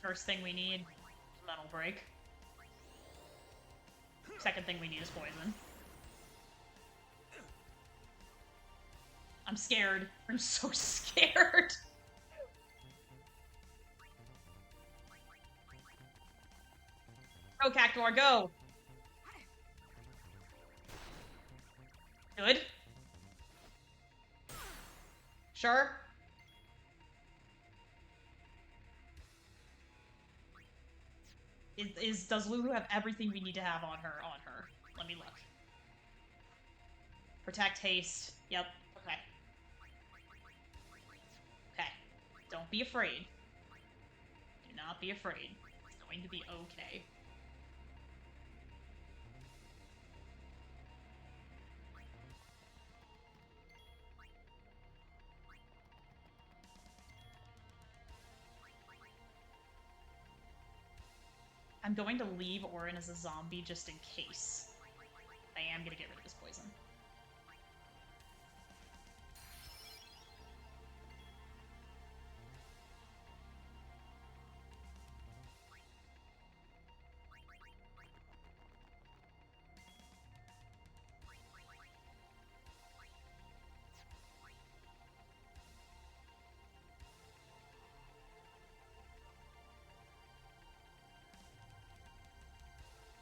First thing we need is Metal Break. Second thing we need is Poison. I'm scared. I'm so scared. Go, Cactuar, go! Good. Sure. Does Lulu have everything we need to have on her? Let me look. Protect, haste. Yep. Okay. Okay. Don't be afraid. Do not be afraid. It's going to be okay. I'm going to leave Orin as a zombie just in case. I am going to get rid of his poison.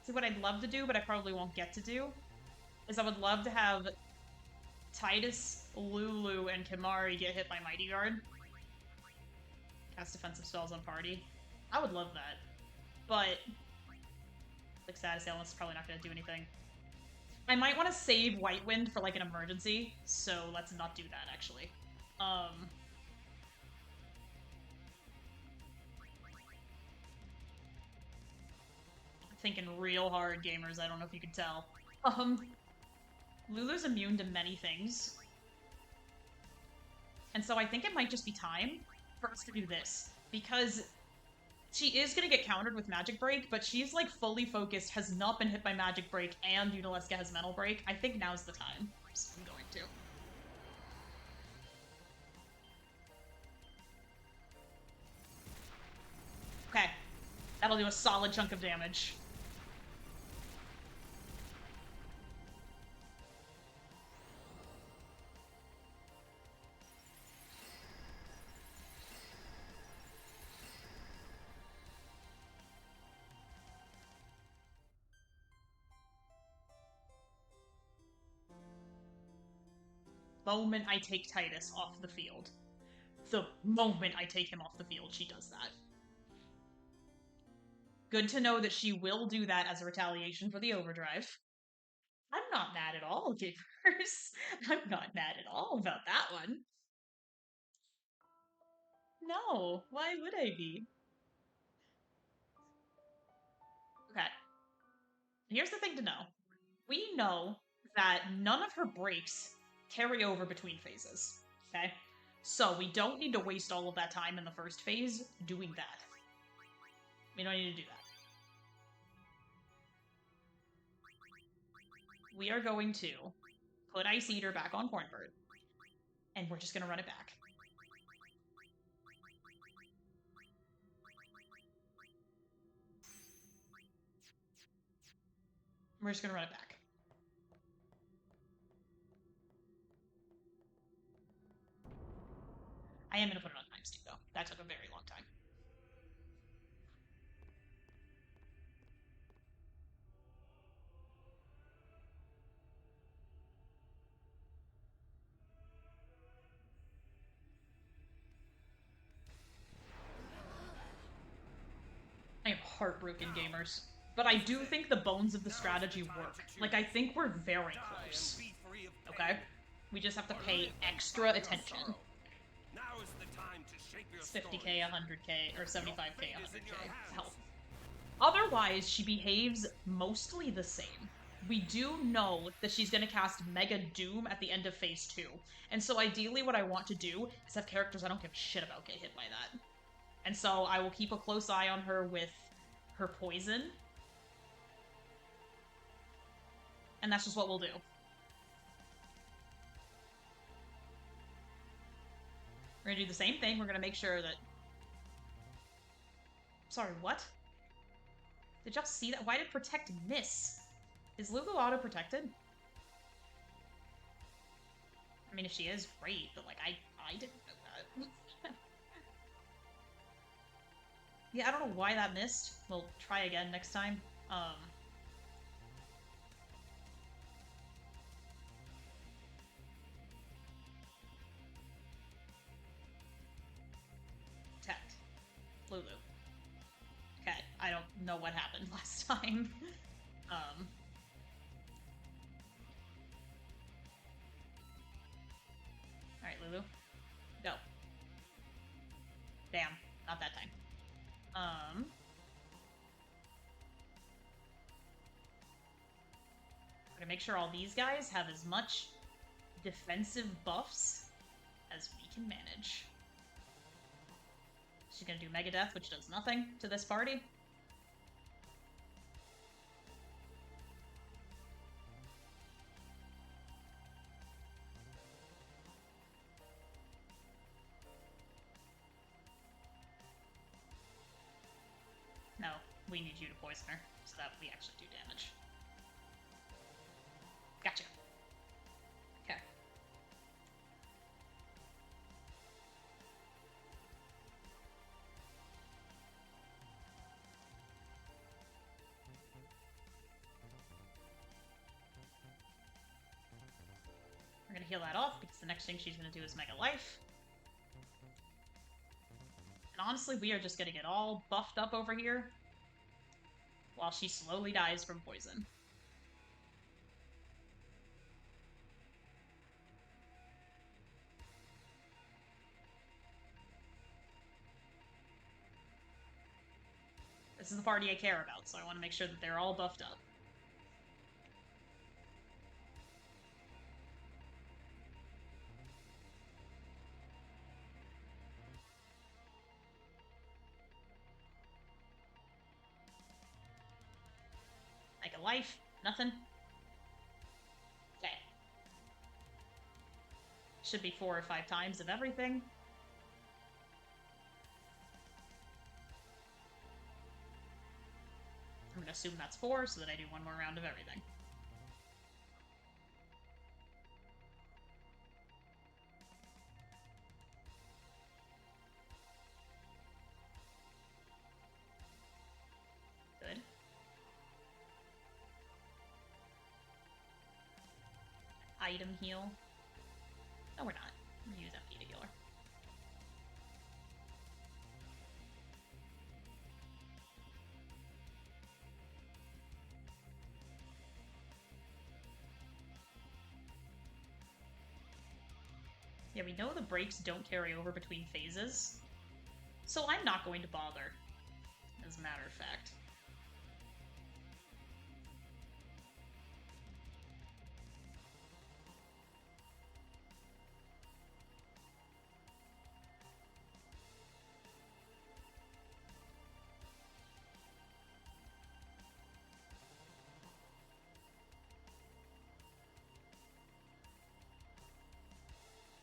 See, what I'd love to do, but I probably won't get to do, is I would love to have Titus, Lulu, and Kimari get hit by Mighty Guard. Cast defensive spells on party. I would love that. But, like, status ailment's probably not going to do anything. I might want to save White Wind for, like, an emergency, so let's not do that, actually. Thinking real hard, gamers. I don't know if you can tell. Lulu's immune to many things. And so I think it might just be time for us to do this. Because she is going to get countered with Magic Break, but she's, like, fully focused, has not been hit by Magic Break, and Yunalesca has Mental Break. I think now's the time. So I'm going to. Okay. That'll do a solid chunk of damage. Moment I take Titus off the field. The moment I take him off the field, she does that. Good to know that she will do that as a retaliation for the overdrive. I'm not mad at all, gamers. I'm not mad at all about that one. No, why would I be? Okay. Here's the thing to know. We know that none of her breaks carry over between phases, okay? So we don't need to waste all of that time in the first phase doing that. We don't need to do that. We are going to put Ice Eater back on Cornbird, and we're just going to run it back. We're just going to run it back. I am going to put it on times 2, though. That took a very long time. I am heartbroken, gamers. But I do think the bones of the strategy work. Like, I think we're very close. Okay? We just have to pay extra attention. It's 50k, 100k, or 75k, 100k health. Otherwise, she behaves mostly the same. we do know that she's going to cast Mega Doom at the end of Phase 2. And so ideally what I want to do is have characters I don't give a shit about get hit by that. And so I will keep a close eye on her with her poison. And that's just what we'll do. We're gonna do the same thing. We're gonna make sure that... Sorry, what? Did y'all see that? Why did Protect miss? Is Lulu auto-protected? I mean, if she is, great, but, like, I didn't know that. Yeah, I don't know why that missed. We'll try again next time. Protect. Lulu. Okay, I don't know what happened last time. Alright, Lulu. Go. Damn, not that time. I'm gonna make sure all these guys have as much defensive buffs as we can manage. She's gonna do Mega Death, which does nothing to this party. No, we need you to poison her so that we actually do damage. Gotcha. Okay. We're gonna heal that off because the next thing she's gonna do is Mega Life. And honestly, we are just gonna get all buffed up over here while she slowly dies from poison. This is the party I care about, so I want to make sure that they're all buffed up. Like a life, nothing. Okay. Should be 4 or 5 times of everything. I'm gonna assume that's 4 so that I do 1 more round of everything. Good. Item heal. No, we're not. I'm gonna use MP to heal her. Yeah, we know the breaks don't carry over between phases, so I'm not going to bother, as a matter of fact.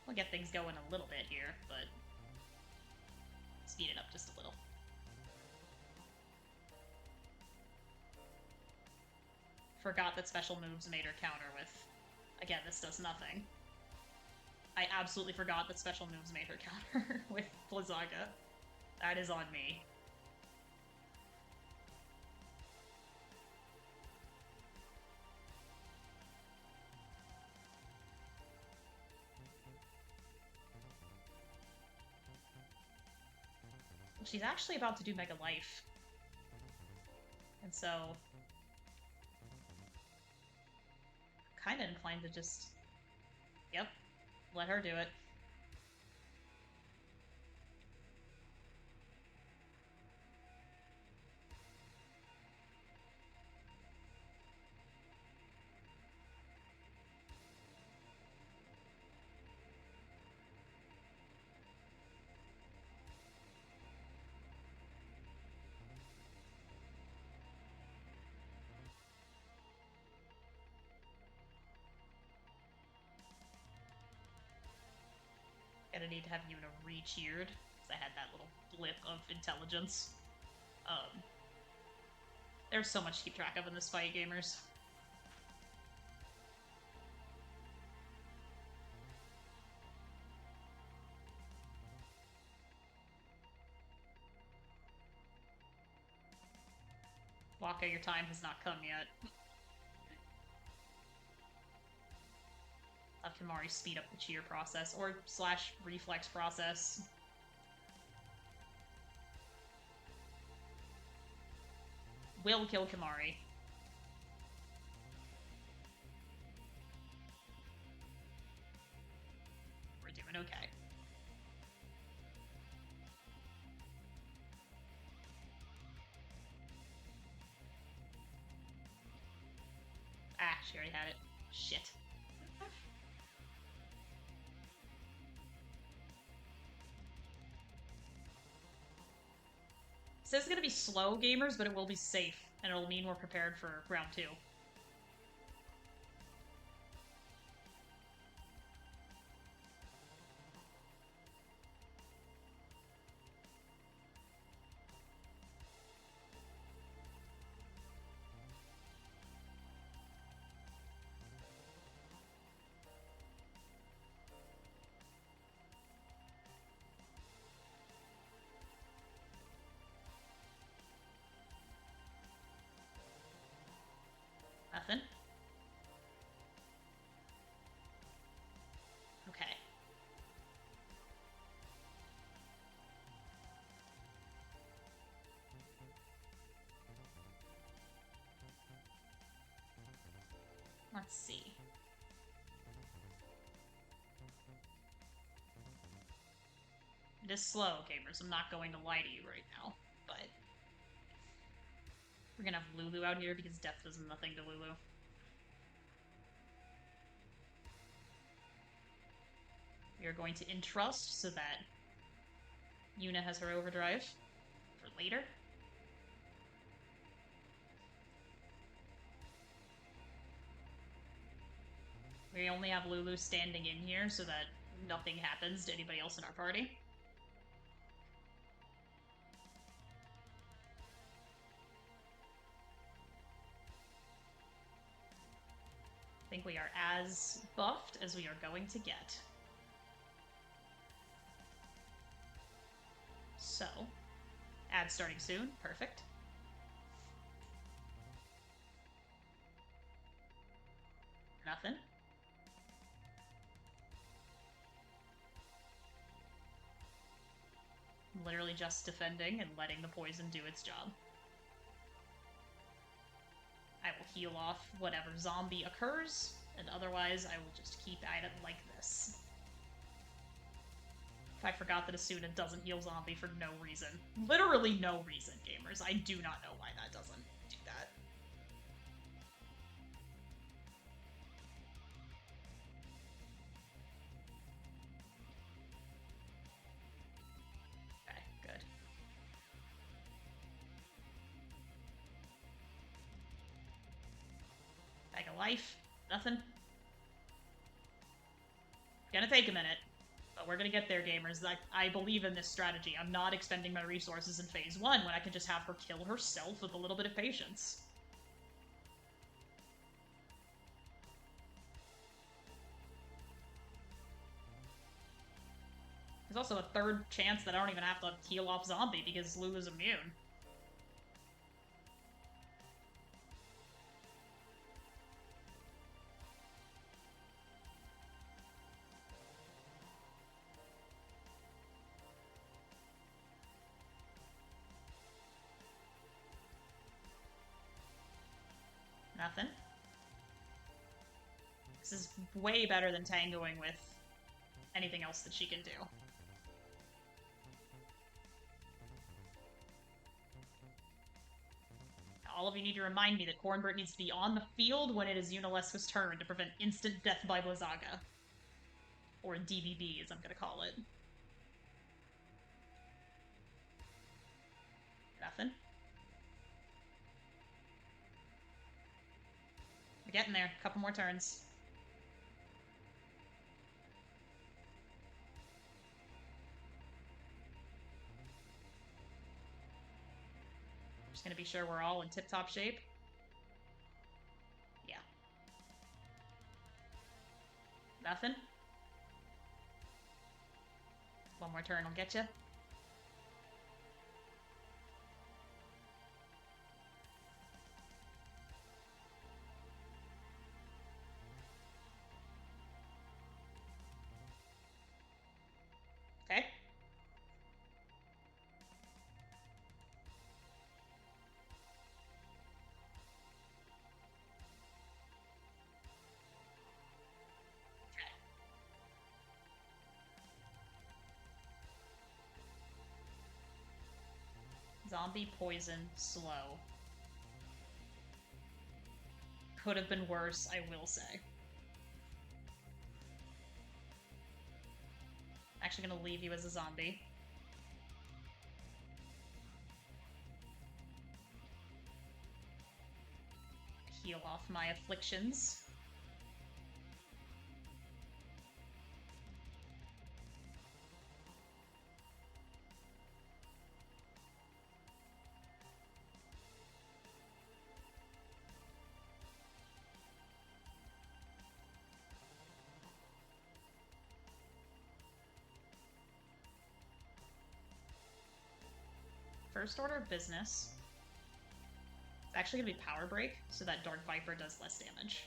We'll get things going a little bit here, but speed it up just a little. Forgot that special moves made her counter with... Again, this does nothing. I absolutely forgot that special moves made her counter with Blizzaga. That is on me. She's actually about to do Mega Life. And so... kind of inclined to just... Yep. Let her do it. Gonna need to have Yuna re-cheered, because I had that little blip of intelligence. There's so much to keep track of in this fight, gamers. Waka, your time has not come yet. Have Kimari speed up the cheer process, or slash reflex process. Will kill Kimari. We're doing okay. Ah, she already had it. Shit. It says it's gonna be slow, gamers, but it will be safe, and it'll mean we're prepared for round 2. Nothing. Okay. Let's see. It is slow, gamers. I'm not going to lie to you right now, but we're gonna have Lulu out here because death does nothing to Lulu. We are going to entrust so that Yuna has her overdrive for later. We only have Lulu standing in here so that nothing happens to anybody else in our party. I think we are as buffed as we are going to get. So, ad starting soon. Perfect. Nothing. Literally just defending and letting the poison do its job. I will heal off whatever zombie occurs, and otherwise I will just keep at it like this. I forgot that Asuna doesn't heal zombie for no reason. Literally no reason, gamers. I do not know why that doesn't do that. Okay, good. Bag of life. Nothing. Gonna take a minute. But we're gonna get there, gamers. I believe in this strategy. I'm not expending my resources in phase 1 when I can just have her kill herself with a little bit of patience. There's also a third chance that I don't even have to heal off zombie because Lulu's immune. Nothing. This is way better than tangoing with anything else that she can do. All of you need to remind me that Cornbert needs to be on the field when it is Yunalesca's turn to prevent instant death by Blizzaga. Or DBB, as I'm gonna call it. Nothing. We're getting there. A couple more turns. Just gonna be sure we're all in tip-top shape. Yeah. Nothing? One more turn will get you. Okay. Zombie poison slow. Could have been worse, I will say. Actually gonna leave you as a zombie. Heal off my afflictions. First order of business. It's actually gonna be power break, so that Dark Viper does less damage.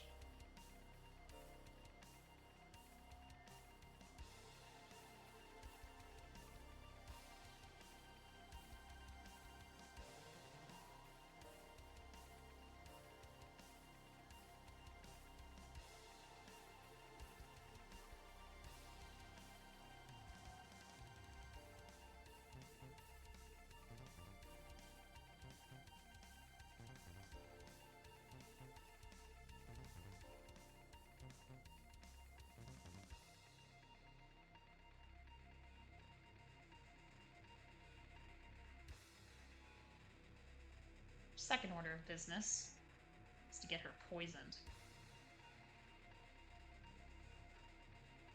Second order of business is to get her poisoned.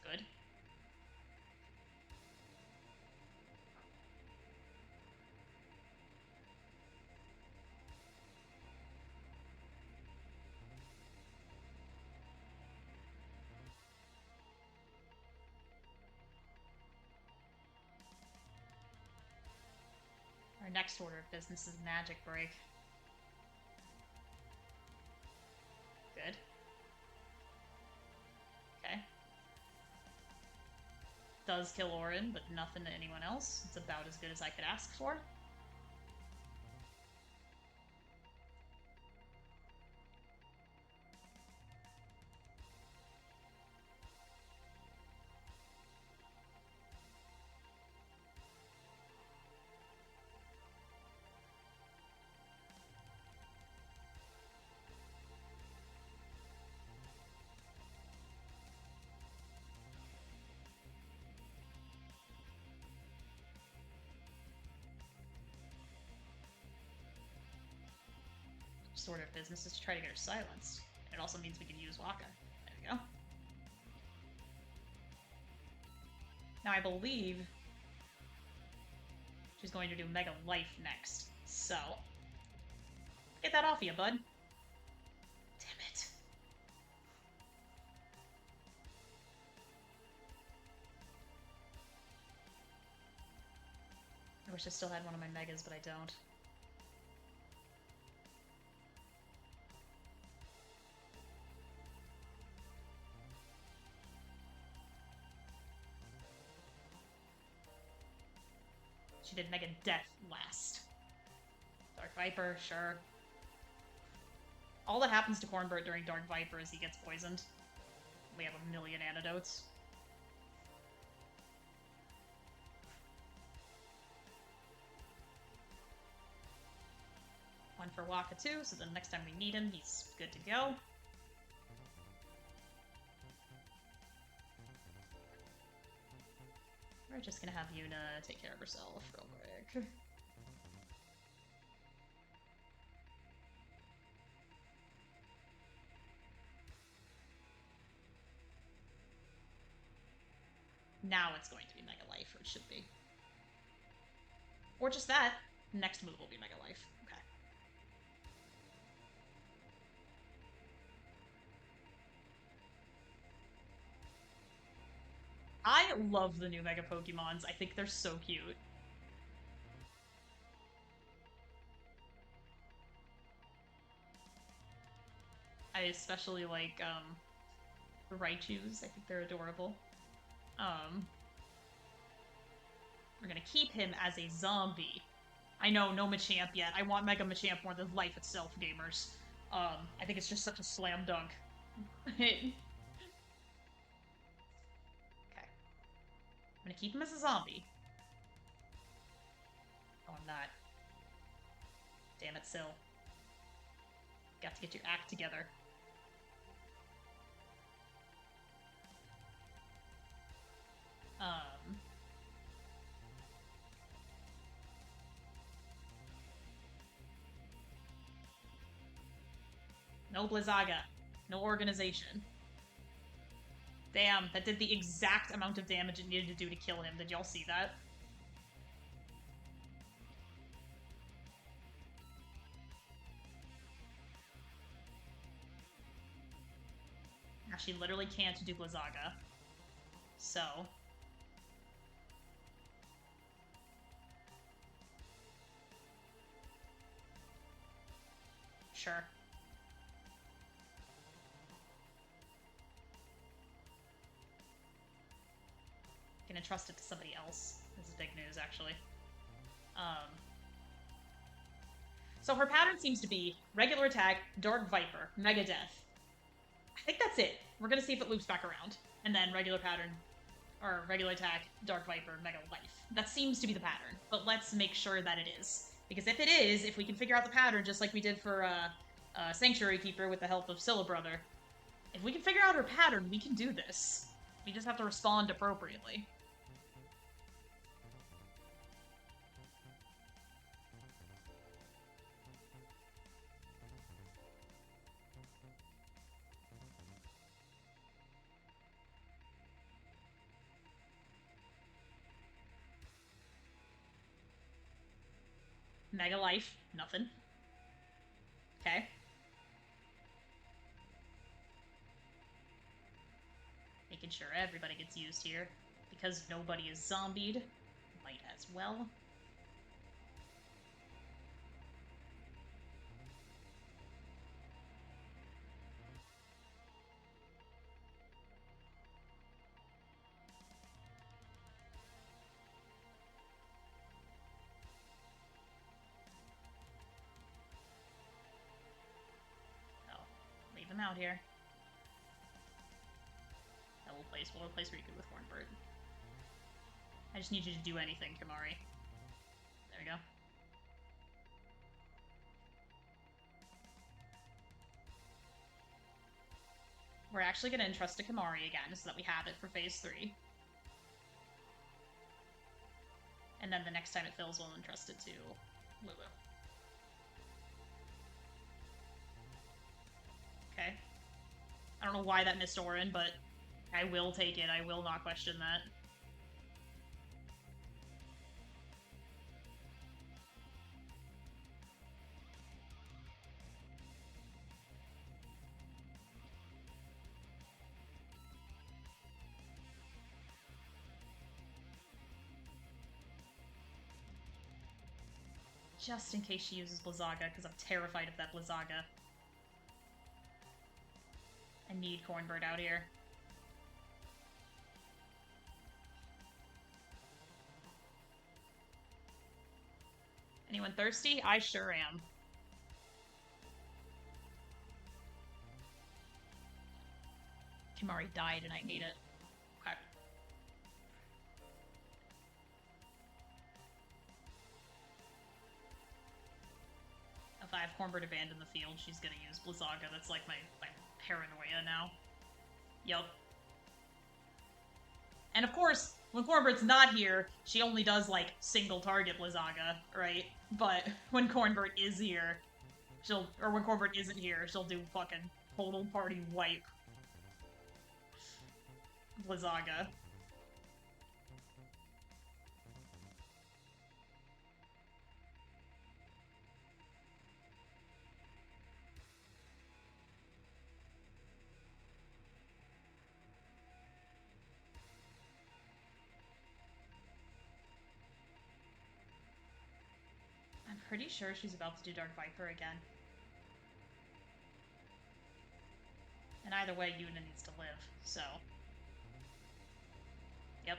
Good. Our next order of business is magic break. Good. Okay. Does kill Orin, but nothing to anyone else. It's about as good as I could ask for. Sort of business is to try to get her silenced. It also means we can use Waka. There we go. Now I believe she's going to do Mega Life next. So, get that off you, bud. Damn it. I wish I still had one of my Megas, but I don't. She did Mega Death last. Dark Viper, sure. All that happens to Cornbird during Dark Viper is he gets poisoned. We have a million antidotes. One for Waka too, so the next time we need him, he's good to go. We're just gonna have Yuna take care of herself real quick. Now it's going to be Mega Life, or it should be. Or just that. Next move will be Mega Life. Okay. I love the new Mega Pokemons. I think they're so cute. I especially like the Raichus. I think they're adorable. Um, we're gonna keep him as a zombie. I know, no Machamp yet. I want Mega Machamp more than life itself, gamers. I think it's just such a slam dunk. Okay. I'm gonna keep him as a zombie. Oh, I'm not. Damn it, Syl. Got to get your act together. Um... No Blizzaga. No organization. Damn, that did the exact amount of damage it needed to do to kill him. Did y'all see that? Now she literally can't do Blizzaga. So... Sure. Gonna trust it to somebody else. This is big news, actually. So her pattern seems to be regular attack, Dark Viper, Mega Death. I think that's it. We're gonna see if it loops back around. And then regular pattern, or regular attack, Dark Viper, Mega Life. That seems to be the pattern, but let's make sure that it is. Because if it is, if we can figure out the pattern just like we did for Sanctuary Keeper with the help of Syllebrother, if we can figure out her pattern, we can do this. We just have to respond appropriately. Mega Life, nothing. Okay. Making sure everybody gets used here. Because nobody is zombied, might as well. Oh, leave him out here. We'll replace Riku with Hornbird. I just need you to do anything, Kamari. There we go. We're actually going to entrust to Kamari again, so that we have it for Phase 3. And then the next time it fills, we'll entrust it to Lulu. Okay. I don't know why that missed Orin, but I will take it. I will not question that. Just in case she uses Blizzaga, because I'm terrified of that Blizzaga. I need Cornbird out here. Anyone thirsty? I sure am. Kimari died and I hate it. Okay. If I have Cornbird abandon the field, she's gonna use Blizzaga. That's like my paranoia now. Yup. And of course, when Cornbird's not here, she only does, like, single target Blizzaga, right? But when Cornbird is here, or when Cornbird isn't here, she'll do fucking total party wipe Blizzaga. pretty sure she's about to do Dark Viper again. And either way, Yuna needs to live, so... Yep.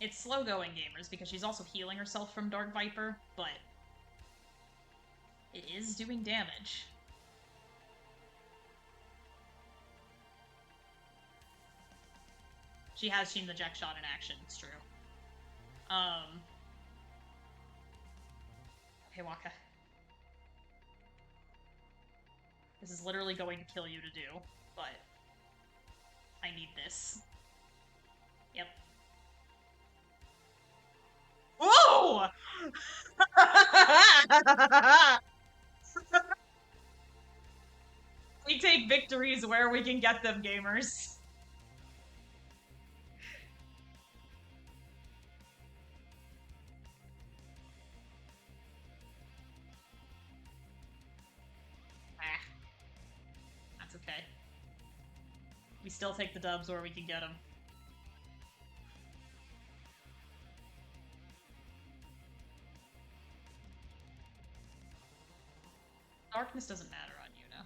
It's slow going, gamers, because she's also healing herself from Dark Viper, but... it is doing damage. She has seen the Jack shot in action, it's true. Okay, Waka. This is literally going to kill you to do, but I need this. Yep. Whoa! We take victories where we can get them, gamers. Ah. That's okay. We still take the dubs where we can get them. Darkness doesn't matter on Yuna.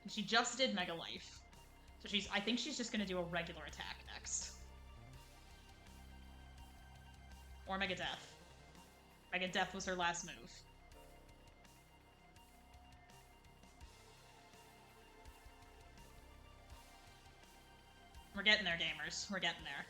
And she just did Mega Life. So I think she's just gonna do a regular attack next. Or Mega Death. Mega Death was her last move. We're getting there, gamers. We're getting there.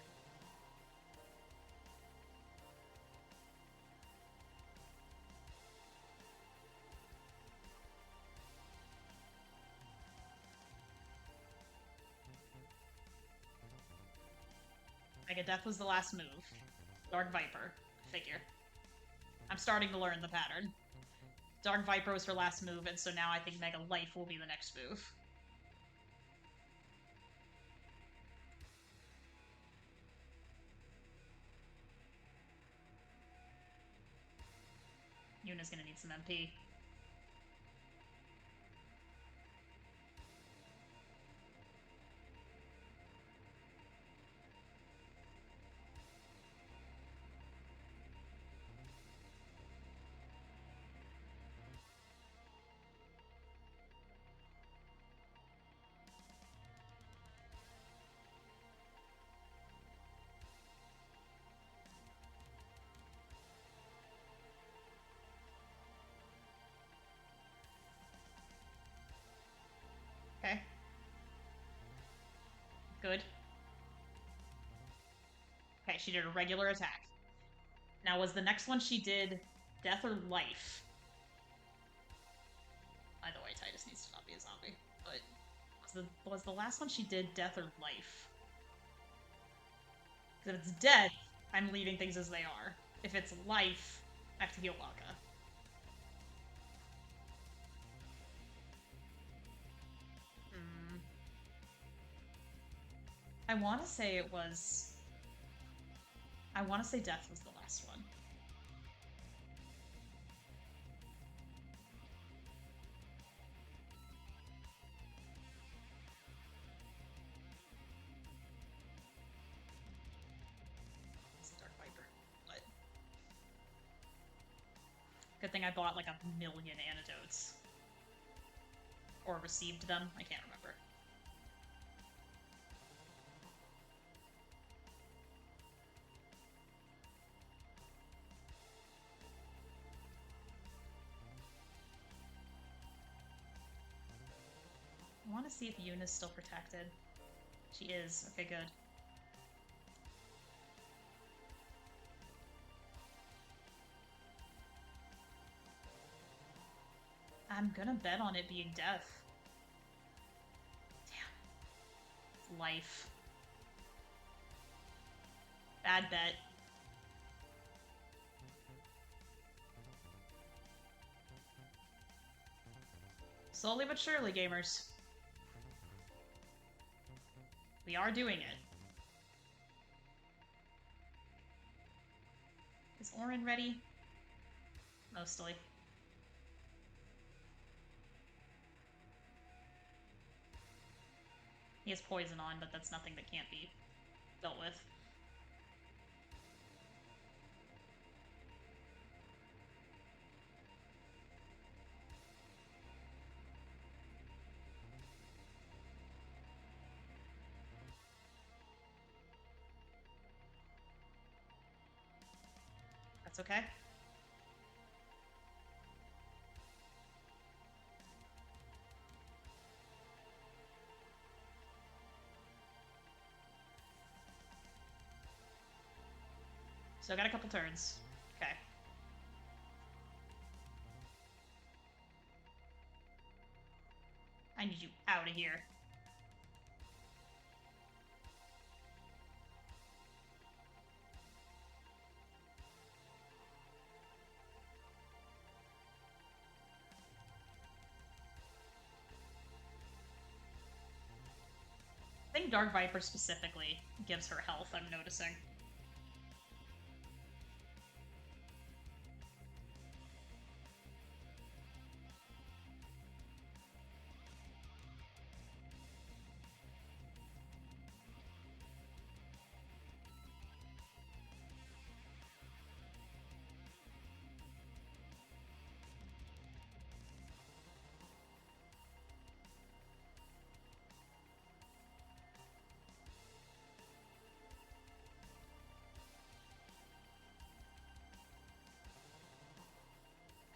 Mega Death was the last move. Dark Viper. Figure. I'm starting to learn the pattern. Dark Viper was her last move, and so now I think Mega Life will be the next move. Yuna's gonna need some MP. Okay. Good. Okay, she did a regular attack. Now, was the next one she did Death or Life? Either way, Titus needs to not be a zombie. But was the last one she did Death or Life? Because if it's Death, I'm leaving things as they are. If it's Life, I have to heal Waka. I want to say it was... I want to say Death was the last one. It's a Dark Viper, but... Good thing I bought like 1,000,000 antidotes. Or received them, I can't remember. I want to see if Yuna's still protected. She is. Okay, good. I'm gonna bet on it being Death. Damn. It's Life. Bad bet. Slowly but surely, gamers. We are doing it. Is Orin ready? mostly. He has poison on, but that's nothing that can't be dealt with. That's okay. So I got a couple turns. Okay. I need you out of here. I think Dark Viper specifically gives her health, I'm noticing.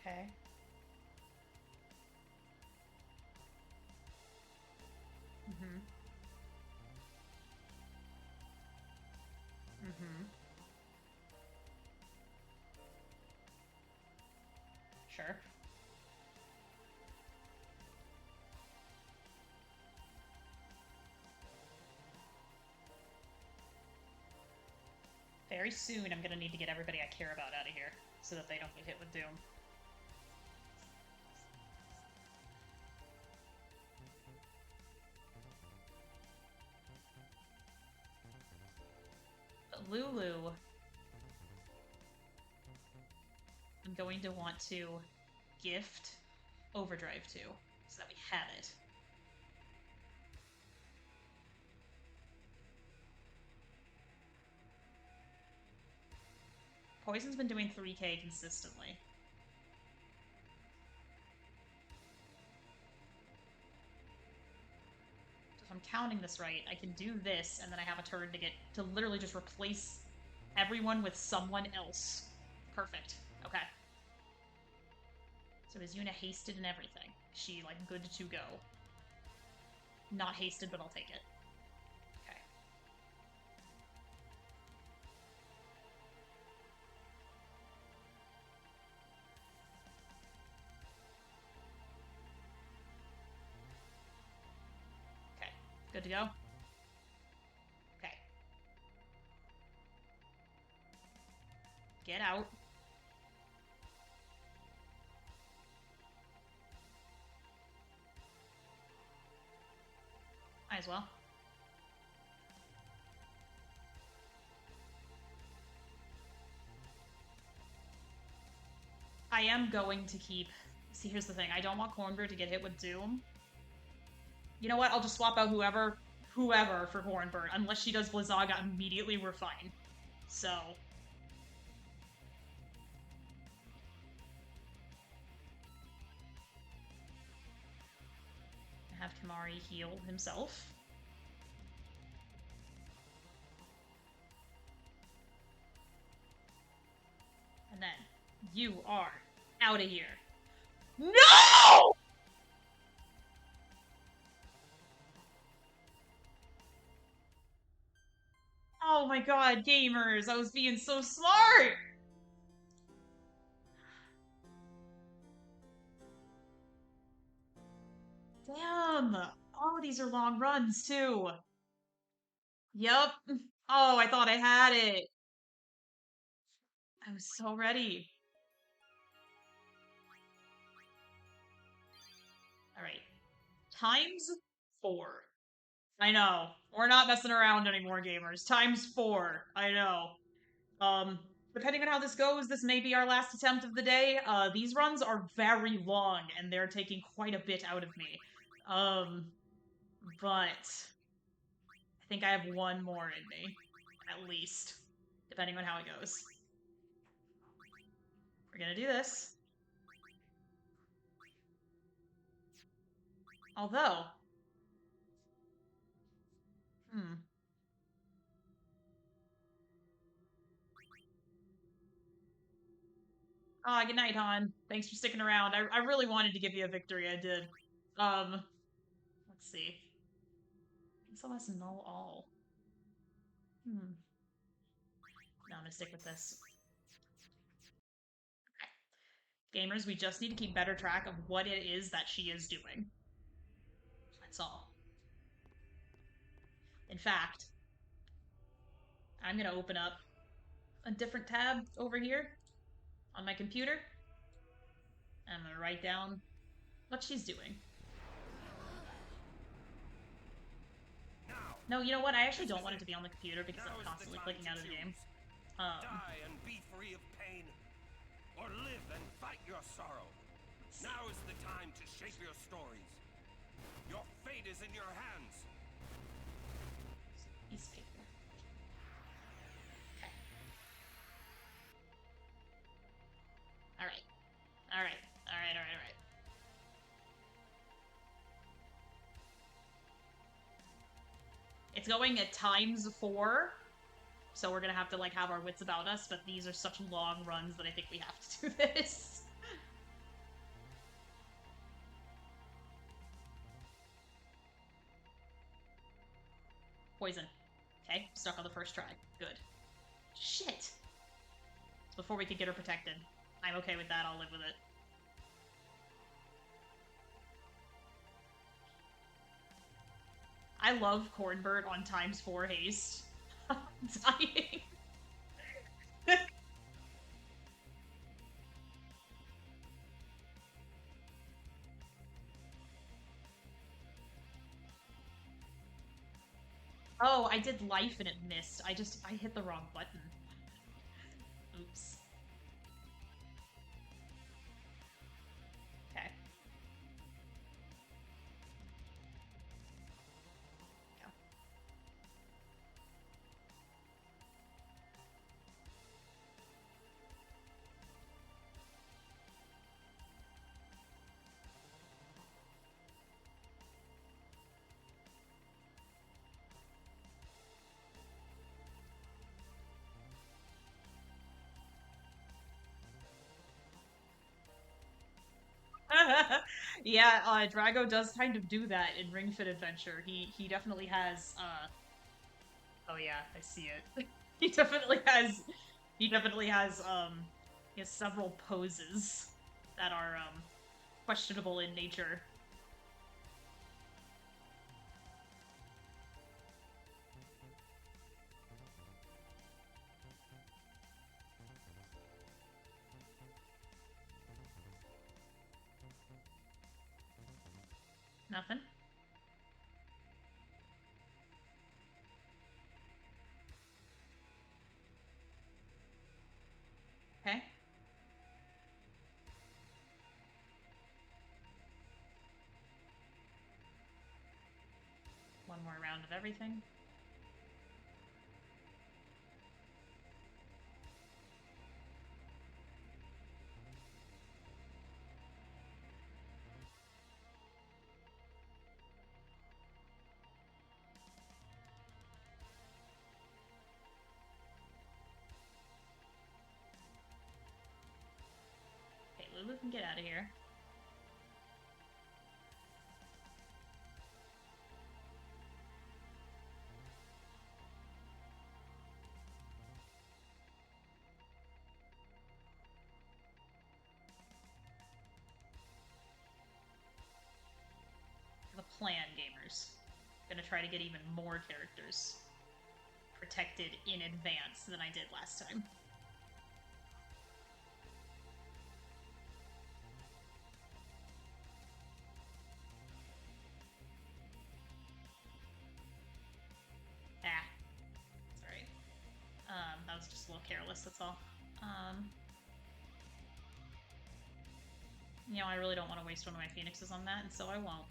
Okay. Mm-hmm. Mm-hmm. Sure. Very soon, I'm gonna need to get everybody I care about out of here so that they don't get hit with Doom. But Lulu, I'm going to want to gift Overdrive to so that we have it. Poison's been doing 3k consistently. So if I'm counting this right, I can do this, and then I have a turn to get to literally just replace everyone with someone else. Perfect. Okay. So is Yuna hasted and everything? Is she, like, good to go? Not hasted, but I'll take it. Okay. Okay. Good to go? Okay. Get out. Might as well. I am going to keep... See, here's the thing. I don't want Cornbrew to get hit with Doom. You know what? I'll just swap out whoever for Cornbrew. Unless she does Blizzaga immediately, we're fine. So... have Kimari heal himself. And then, you are out of here. No! Oh my god, gamers, I was being so smart! Damn! Oh, these are long runs, too. Yep. Oh, I thought I had it. I was so ready. Alright. Times 4. I know. We're not messing around anymore, gamers. Times 4. I know. depending on how this goes, this may be our last attempt of the day. These runs are very long, and they're taking quite a bit out of me. But I think I have one more in me, at least, depending on how it goes. We're gonna do this. Although, Ah, good night, Han. Thanks for sticking around. I really wanted to give you a victory. I did. Let's see. SLS null all. No, I'm gonna stick with this. Okay. Gamers, we just need to keep better track of what it is that she is doing. That's all. In fact, I'm gonna open up a different tab over here on my computer. I'm gonna write down what she's doing. No, you know what? I actually don't want it to be on the computer because I'm constantly clicking out of the game. Die and be free of pain, or live and fight your sorrow. Now is the time to shape your stories. Your fate is in your hands. Piece of paper. Okay. All right. All right. All right. All right. All right. It's going at ×4, so we're gonna have to like have our wits about us. But these are such long runs that I think we have to do this. Poison. Okay, stuck on the first try. Good. Shit. It's before we could get her protected. I'm okay with that. I'll live with it. I love Cornbird on ×4 haste. I'm dying. Oh, I did life and it missed. I hit the wrong button. Oops. Okay. Yeah. Yeah, Drago does kind of do that in Ring Fit Adventure. He definitely has oh yeah, I see it. he definitely has he definitely has he has several poses that are questionable in nature. Nothing. Okay. One more round of everything. Okay, Lulu can get out of here. The plan, gamers. Gonna try to get even more characters protected in advance than I did last time. Ah, that's alright. That was just a little careless, that's all. Um, you know, I really don't want to waste one of my phoenixes on that, and so I won't.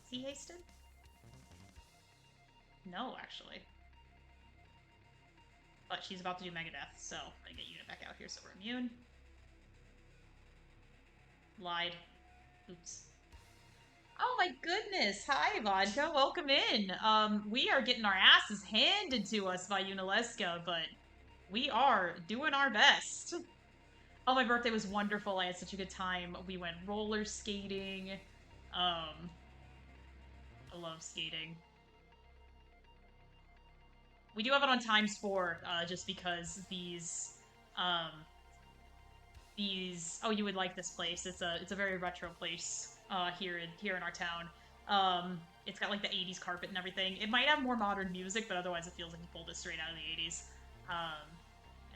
Is he hasted? No, actually. But she's about to do Mega Death, so I get Unit back out here so we're immune. Lied. Oops. Oh my goodness! Hi, Vodka. Welcome in. We are getting our asses handed to us by Yunalesca, but we are doing our best. Oh, my birthday was wonderful. I had such a good time. We went roller skating. I love skating. We do have it on ×4, just because um, these. Oh, you would like this place. It's a very retro place, here in our town. It's got like the '80s carpet and everything. It might have more modern music, but otherwise it feels like you pulled it straight out of the '80s.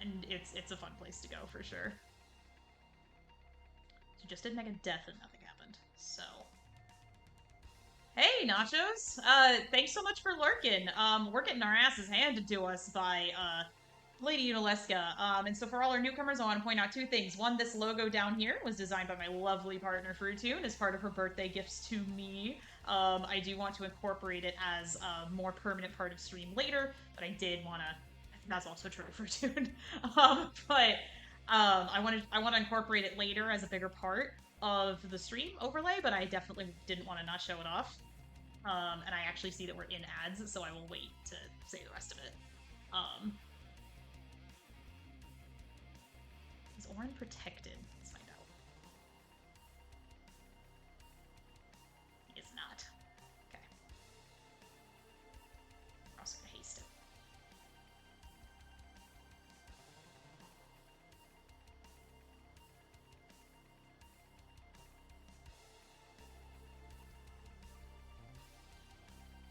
And it's a fun place to go for sure. So just did Mega Death and nothing happened. So hey, Nachos. Thanks so much for lurking. We're getting our asses handed to us by Lady Yunalesca. And so for all our newcomers, I want to point out two things. One, this logo down here was designed by my lovely partner Fruitoon as part of her birthday gifts to me. I do want to incorporate it as a more permanent part of stream later, but I did want to. That's also true for Fruitoon. But I want to incorporate it later as a bigger part of the stream overlay, but I definitely didn't want to not show it off. And I actually see that we're in ads, so I will wait to say the rest of it. Is Orin protected? Let's find out. He is not. Okay. We're also gonna haste it.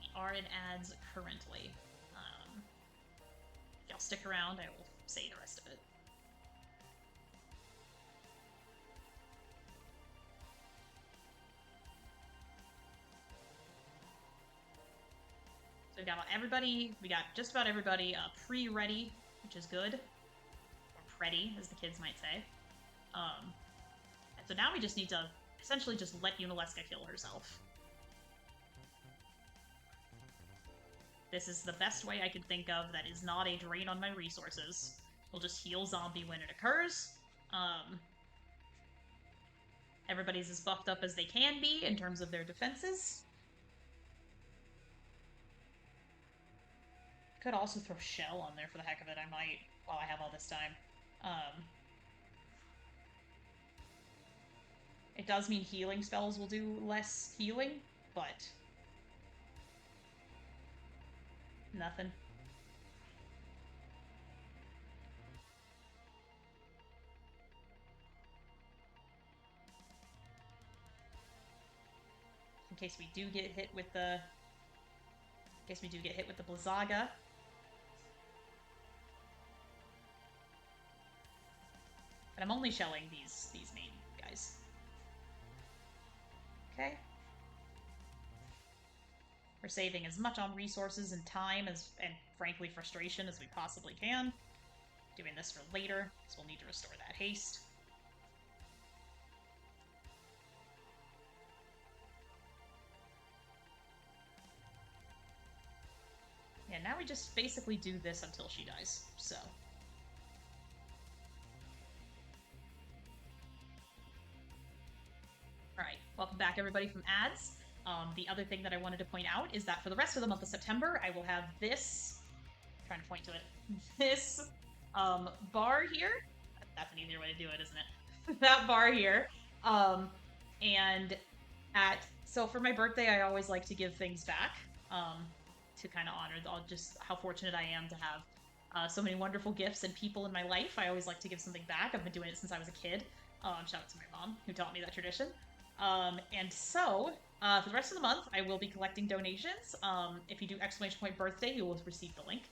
We are in ads currently. If y'all stick around, I will say the rest of it. So we got everybody, we got just about everybody pre-ready, which is good. Or pretty, as the kids might say. And so now we just need to essentially just let Yunalesca kill herself. This is the best way I can think of that is not a drain on my resources. We'll just heal zombie when it occurs. Everybody's as buffed up as they can be in terms of their defenses. Could also throw Shell on there for the heck of it, I might, while I have all this time. It does mean healing spells will do less healing, but nothing. In case we do get hit with the Blizzaga. But I'm only shelling these main guys. Okay. We're saving as much on resources and time and frankly frustration as we possibly can. Doing this for later, because we'll need to restore that haste. Yeah, And now we just basically do this until she dies, so. Alright, welcome back everybody from ads. The other thing that I wanted to point out is that for the rest of the month of September, I will have this, I'm trying to point to it, this bar here. That's an easier way to do it, isn't it? That bar here. And so for my birthday, I always like to give things back to kind of honor just how fortunate I am to have so many wonderful gifts and people in my life. I always like to give something back. I've been doing it since I was a kid. Shout out to my mom who taught me that tradition. And so, for the rest of the month, I will be collecting donations. If you do !birthday, you will receive the link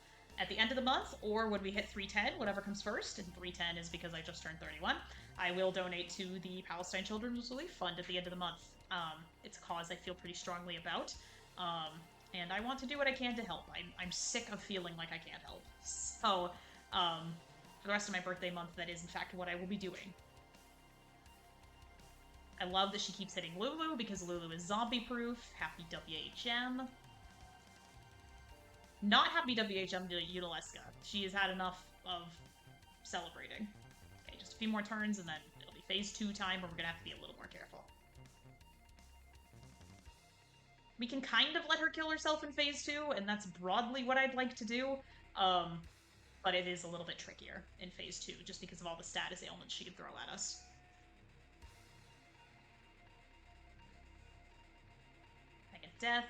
at the end of the month, or when we hit 310, whatever comes first, and 310 is because I just turned 31, I will donate to the Palestine Children's Relief Fund at the end of the month. It's a cause I feel pretty strongly about, and I want to do what I can to help. I'm sick of feeling like I can't help. So, for the rest of my birthday month, that is in fact what I will be doing. I love that she keeps hitting Lulu, because Lulu is zombie-proof. Happy WHM. Not happy WHM to Yunalesca. She has had enough of celebrating. Okay, just a few more turns, and then it'll be phase 2 time, where we're gonna have to be a little more careful. We can kind of let her kill herself in phase 2, and that's broadly what I'd like to do. But it is a little bit trickier in phase 2, just because of all the status ailments she can throw at us. Death.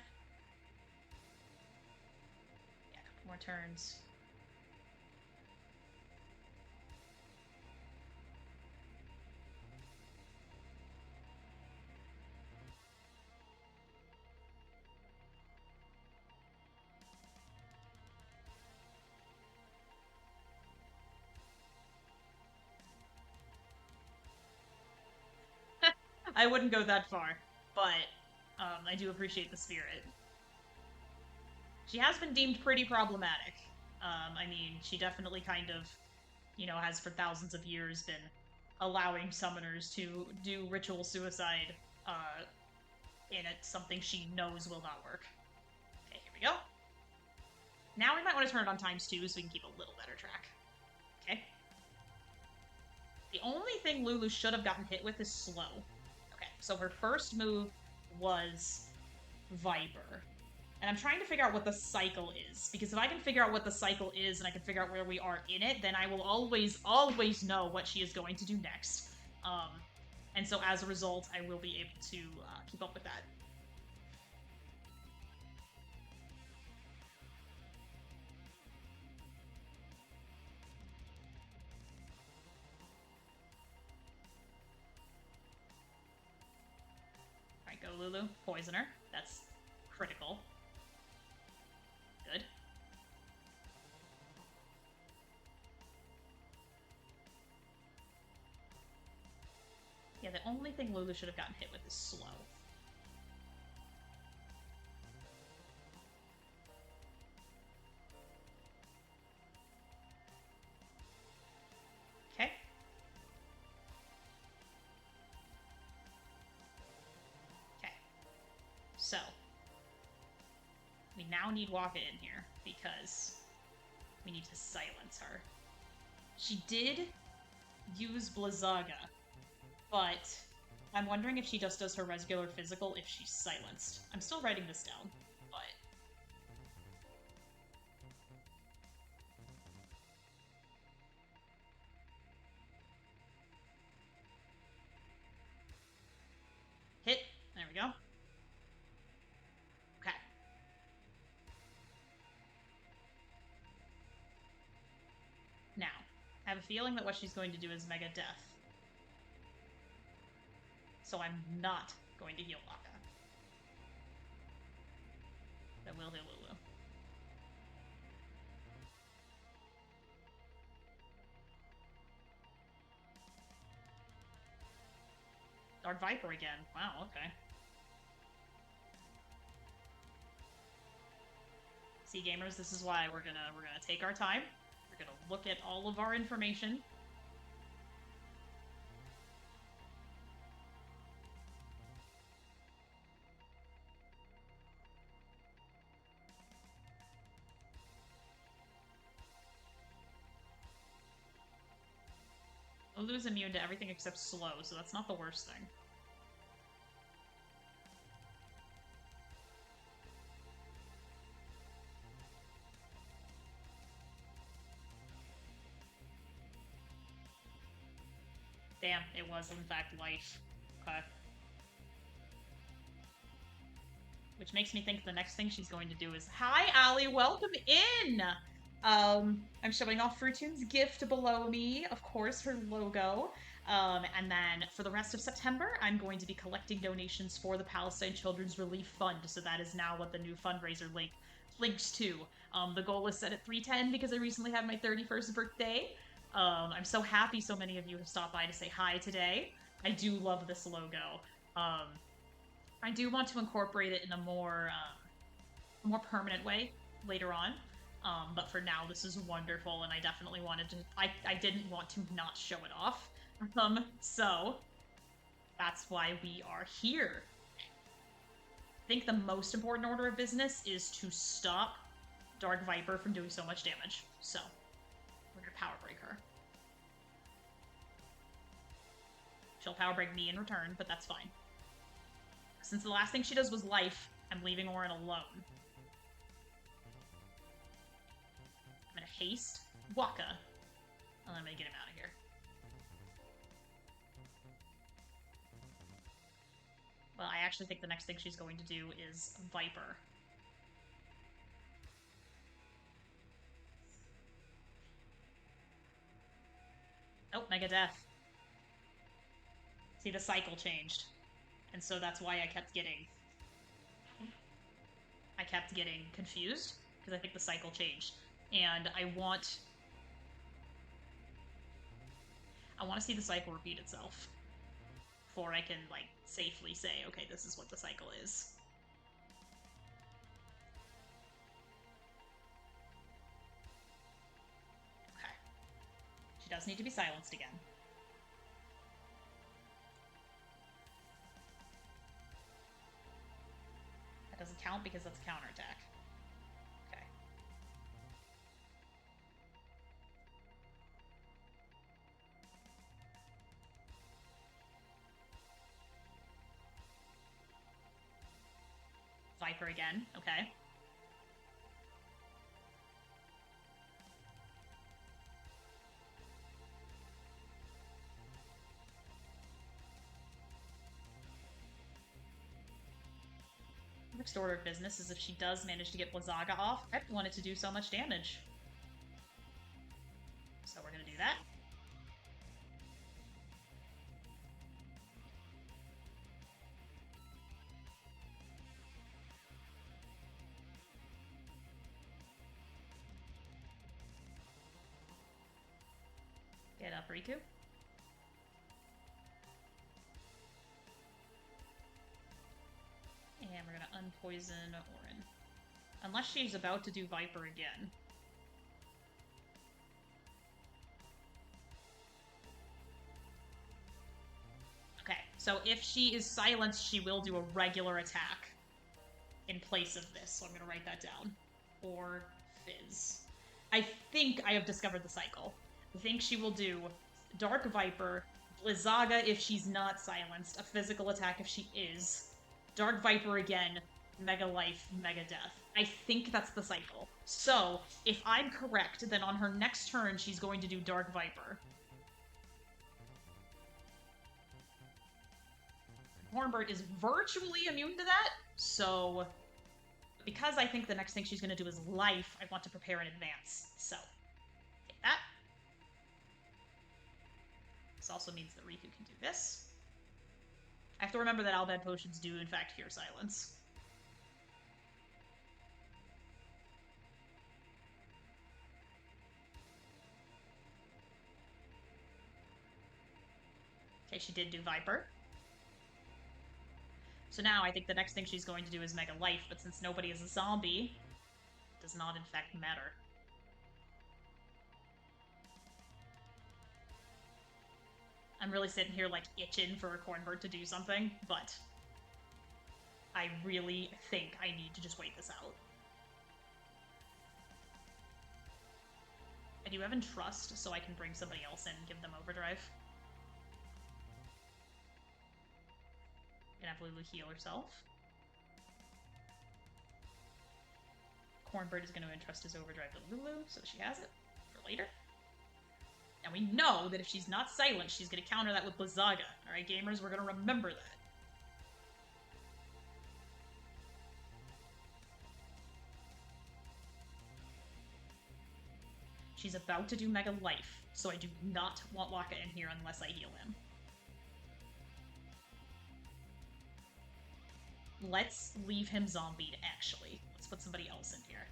Yeah, a couple more turns. I wouldn't go that far, but I do appreciate the spirit. She has been deemed pretty problematic. I mean, she definitely kind of, has for thousands of years been allowing summoners to do ritual suicide in something she knows will not work. Okay, here we go. Now we might want to turn it on ×2 so we can keep a little better track. Okay. The only thing Lulu should have gotten hit with is slow. Okay, so her first move was Viper. And I'm trying to figure out what the cycle is, because if I can figure out what the cycle is and I can figure out where we are in it, then I will always know what she is going to do next. And so as a result, I will be able to keep up with that. Alright, go Lulu. Poisoner. That's critical. Good. Yeah, the only thing Lulu should have gotten hit with is slow. Okay. Okay. So, we now need Waka in here, because we need to silence her. She did use Blizzaga, but I'm wondering if she just does her regular physical if she's silenced. I'm still writing this down, but... Hit. There we go. Okay. Now, I have a feeling that what she's going to do is Mega Death. So I'm not going to heal Waka. I will heal Lulu. Dark Viper again. Wow, okay. See, gamers, this is why we're gonna take our time. We're gonna look at all of our information. Lulu's immune to everything except slow, so that's not the worst thing. Damn, it was in fact life. Okay. Which makes me think the next thing she's going to do is, hi, Allie, welcome in! I'm showing off Fruitoon's gift below me, of course, her logo. And then for the rest of September, I'm going to be collecting donations for the Palestine Children's Relief Fund. So that is now what the new fundraiser links to. The goal is set at 310 because I recently had my 31st birthday. I'm so happy so many of you have stopped by to say hi today. I do love this logo. I do want to incorporate it in a more permanent way later on. But for now, this is wonderful, and I definitely wanted to. I didn't want to not show it off. So that's why we are here. I think the most important order of business is to stop Dark Viper from doing so much damage. So we're gonna power break her. She'll power break me in return, but that's fine. Since the last thing she does was life, I'm leaving Orin alone. I'm gonna haste Waka, and I'm gonna get him out of here. Well, I actually think the next thing she's going to do is Viper. Oh, Mega Death. See, the cycle changed. And so that's why I kept getting confused, because I think the cycle changed. And I want to see the cycle repeat itself before I can, like, safely say, okay, this is what the cycle is. Okay. She does need to be silenced again. That doesn't count because that's a counterattack. Okay. Viper again. Okay. Next order of business is if she does manage to get Blizzaga off, I want it to do so much damage. So we're gonna do that. Get up, Riku. And we're gonna unpoison Orin. Unless she's about to do Viper again. Okay, so if she is silenced, she will do a regular attack in place of this. So I'm gonna write that down. Or Fizz. I think I have discovered the cycle. I think she will do Dark Viper, Blizzaga if she's not silenced, a physical attack if she is, Dark Viper again, Mega Life, Mega Death. I think that's the cycle. So, if I'm correct, then on her next turn, she's going to do Dark Viper. Hornbird is virtually immune to that, so because I think the next thing she's going to do is Life, I want to prepare in advance. So, take that. This also means that Riku can do this. I have to remember that Albad potions do, in fact, hear silence. Okay, she did do Viper. So now I think the next thing she's going to do is Mega Life, but since nobody is a zombie, it does not in fact matter. I'm really sitting here like itching for a Cornbird to do something, but I really think I need to just wait this out. I do have Entrust, so I can bring somebody else in and give them overdrive. Gonna have Lulu heal herself. Cornbird is going to entrust his overdrive to Lulu, so she has it for later. And we know that if she's not silent, she's going to counter that with Blizzaga. Alright, gamers, we're going to remember that. She's about to do Mega Life, so I do not want Waka in here unless I heal him. Let's leave him zombied, actually. Let's put somebody else in here.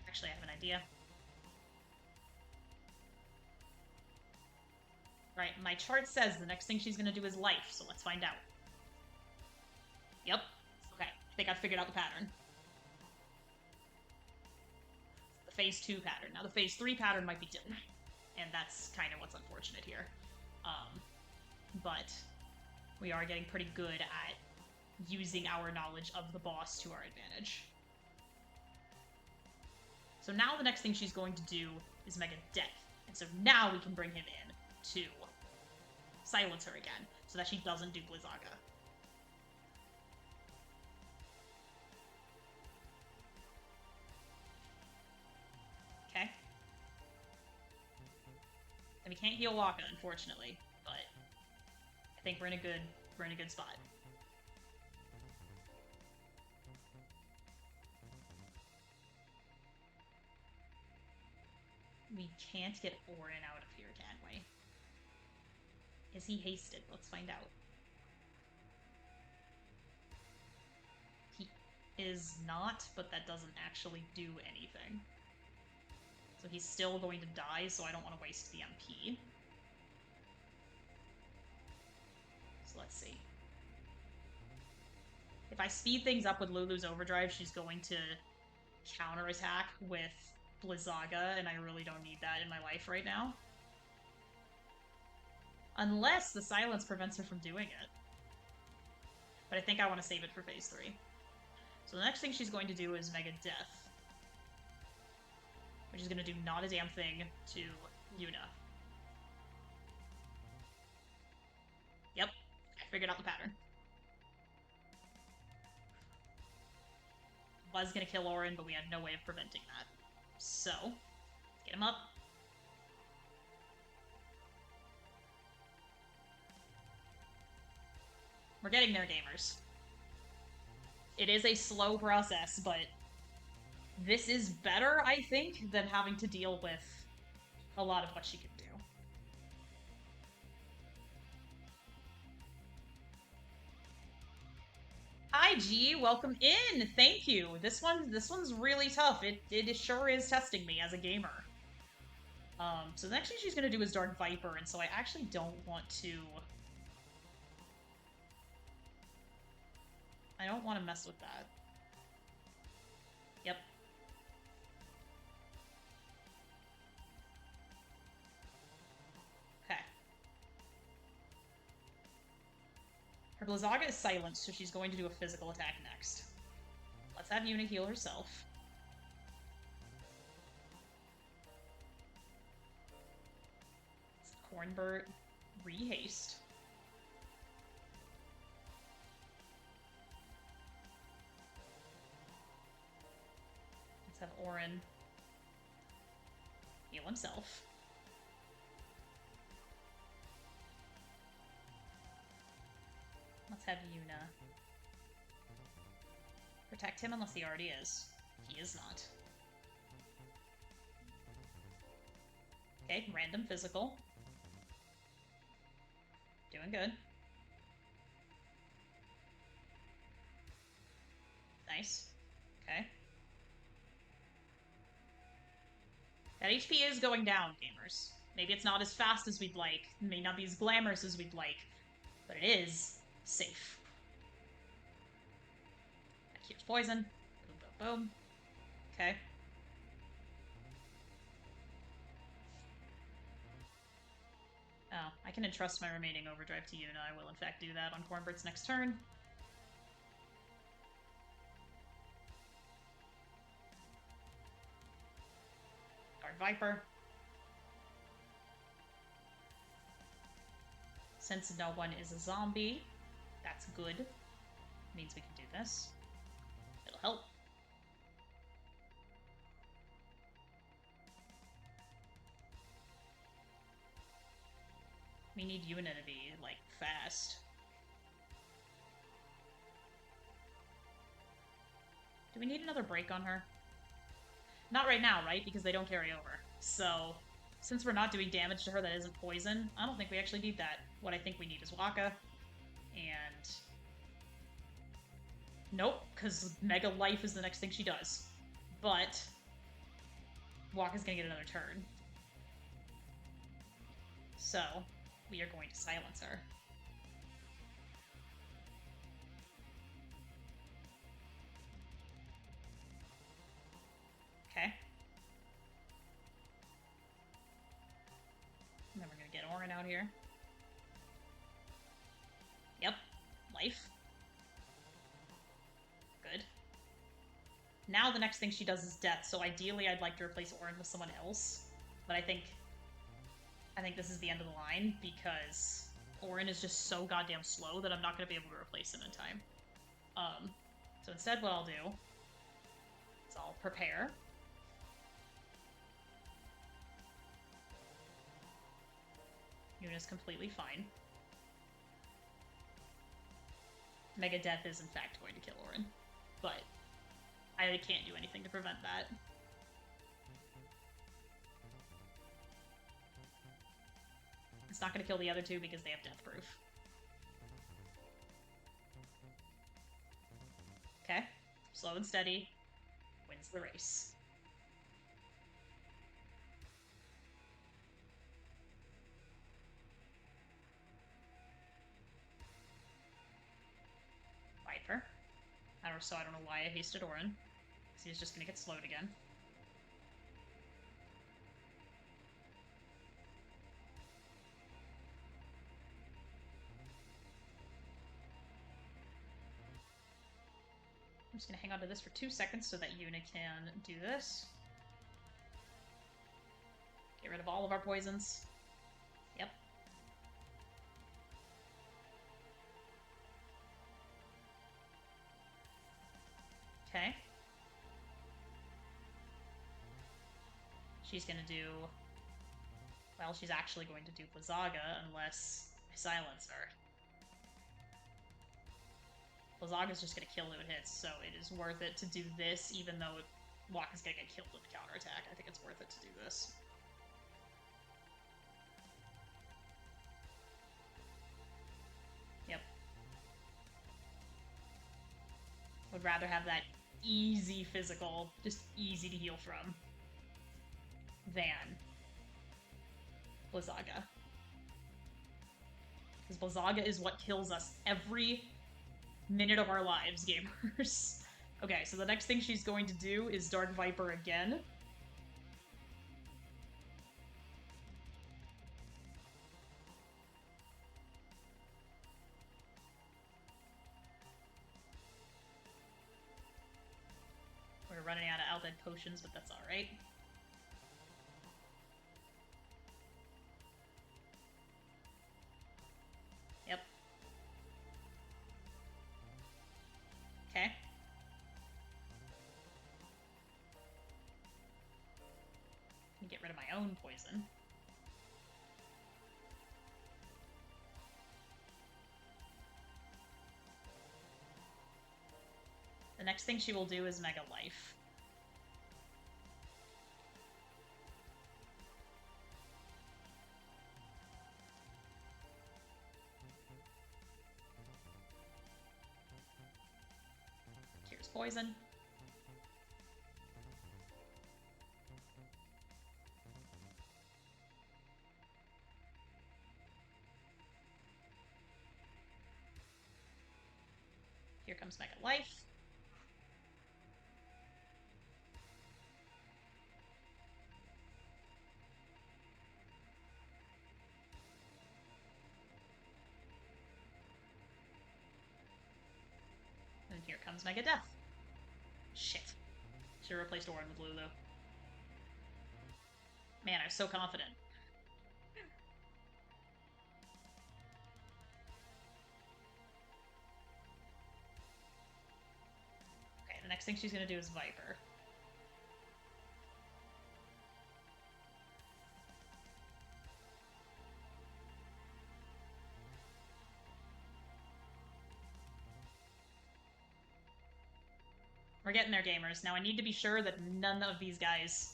Actually, I have an idea. Right, my chart says the next thing she's gonna do is life, so let's find out. Yep. Okay, I think I've figured out the pattern. The phase 2 pattern. Now the phase 3 pattern might be different, and that's kind of what's unfortunate here. But we are getting pretty good at using our knowledge of the boss to our advantage. So now the next thing she's going to do is Mega Death. And so now we can bring him in to silence her again, so that she doesn't do Blizzaga. Okay. And we can't heal Waka, unfortunately, but I think we're in a good spot. We can't get Orin out of here, can we? Is he hasted? Let's find out. He is not, but that doesn't actually do anything. So he's still going to die, so I don't want to waste the MP. So let's see. If I speed things up with Lulu's Overdrive, she's going to counterattack with Blizzaga, and I really don't need that in my life right now. Unless the silence prevents her from doing it. But I think I want to save it for phase 3. So the next thing she's going to do is Mega Death, which is going to do not a damn thing to Yuna. Yep, I figured out the pattern. Was going to kill Orin, but we had no way of preventing that. So, let's get him up. We're getting there, gamers. It is a slow process, but this is better, I think, than having to deal with a lot of what she can do. Hi, G, welcome in. Thank you. This one's really tough. It sure is testing me as a gamer. So the next thing she's gonna do is Dark Viper, and so I actually don't want to. I don't want to mess with that. Yep. Okay. Her Blizzaga is silenced, so she's going to do a physical attack next. Let's have Yuna heal herself. Cornbird re-haste. Let's have Orin heal himself. Let's have Yuna protect him unless he already is. He is not. Okay, random physical. Doing good. Nice. Okay. That HP is going down, gamers. Maybe it's not as fast as we'd like. It may not be as glamorous as we'd like. But it is safe. That cures poison. Boom, boom, boom. Okay. Oh, I can entrust my remaining overdrive to Yuna. I will in fact do that on Cornbird's next turn. Dark Viper. Since no one is a zombie, that's good. Means we can do this. It'll help. We need Yuna to be, like, fast. Do we need another break on her? Not right now, right? Because they don't carry over. So, since we're not doing damage to her that isn't poison, I don't think we actually need that. What I think we need is Waka. And... nope, because Mega Life is the next thing she does. But... Waka's gonna get another turn. So, we are going to silence her. Okay. And then we're gonna get Orin out here. Yep. Life. Good. Now the next thing she does is death, so ideally I'd like to replace Orin with someone else. But I think this is the end of the line, because Orin is just so goddamn slow that I'm not going to be able to replace him in time. So instead what I'll do is I'll prepare. Yuna's completely fine. Mega Death is in fact going to kill Orin, but I can't do anything to prevent that. It's not going to kill the other two because they have death proof. Okay. Slow and steady wins the race. Viper. I don't know why I hasted Orin, because he's just going to get slowed again. I'm just going to hang on to this for 2 seconds so that Yuna can do this. Get rid of all of our poisons. Yep. Okay. She's going to do... well, she's actually going to do Blizzaga unless I silence her. Blizzaga is just going to kill who it hits, so it is worth it to do this, even though Waka's going to get killed with the counterattack. I think it's worth it to do this. Yep. Would rather have that easy physical, just easy to heal from, than Blizzaga. Because Blizzaga is what kills us every minute of our lives, gamers. Okay, so the next thing she's going to do is Dark Viper again. We're running out of Aldead potions, but that's alright. Yep. Okay. Can get rid of my own poison. The next thing she will do is Mega Life. Here's poison. Here comes Mega Life. And here comes Mega Death. Shit. Should have replaced Orin with Lulu. Man, I was so confident. Okay, the next thing she's gonna do is Viper. We're getting there, gamers. Now I need to be sure that none of these guys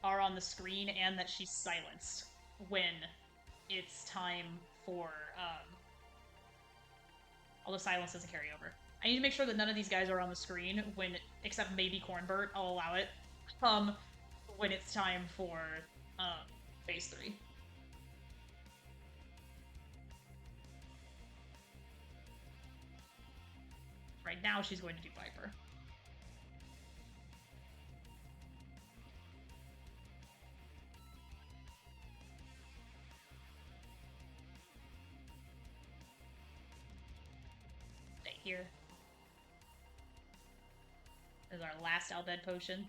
are on the screen and that she's silenced when it's time for although silence doesn't carry over. I need to make sure that none of these guys are on the screen when, except maybe Cornbert, I'll allow it, when it's time for phase 3. Right now she's going to do Viper. Stay here. This is our last Albed potion.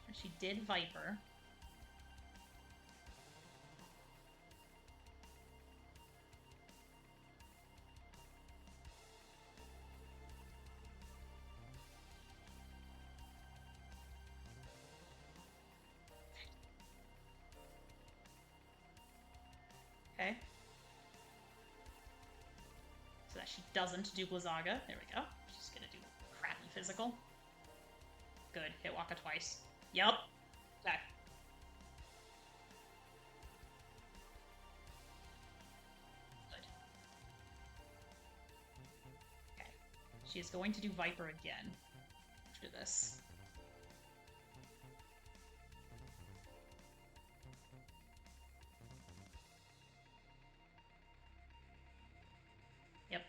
And she did Viper. Okay. So that she doesn't do Blizzaga. There we go. She's gonna do crappy physical. Good. Hit Waka twice. Yup. Okay. Good. Okay. She is going to do Viper again after this. Yep.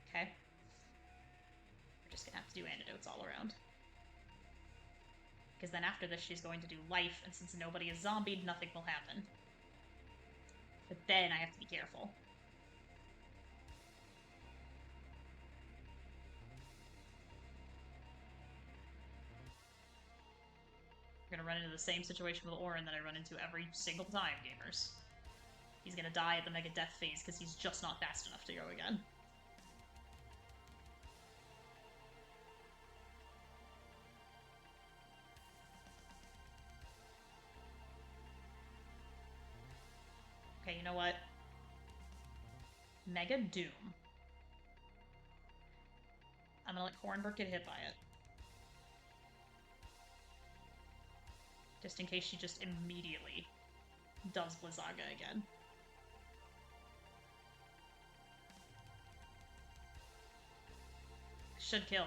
Okay. We're just gonna have to do antidotes all around. Because then after this, she's going to do life, and since nobody is zombied, nothing will happen. But then I have to be careful. We're gonna run into the same situation with Orin that I run into every single time, gamers. He's gonna die at the Mega Death phase because he's just not fast enough to go again. Okay, you know what? Mega Doom. I'm gonna let Cornbert get hit by it. Just in case she just immediately does Blizzaga again. Should kill.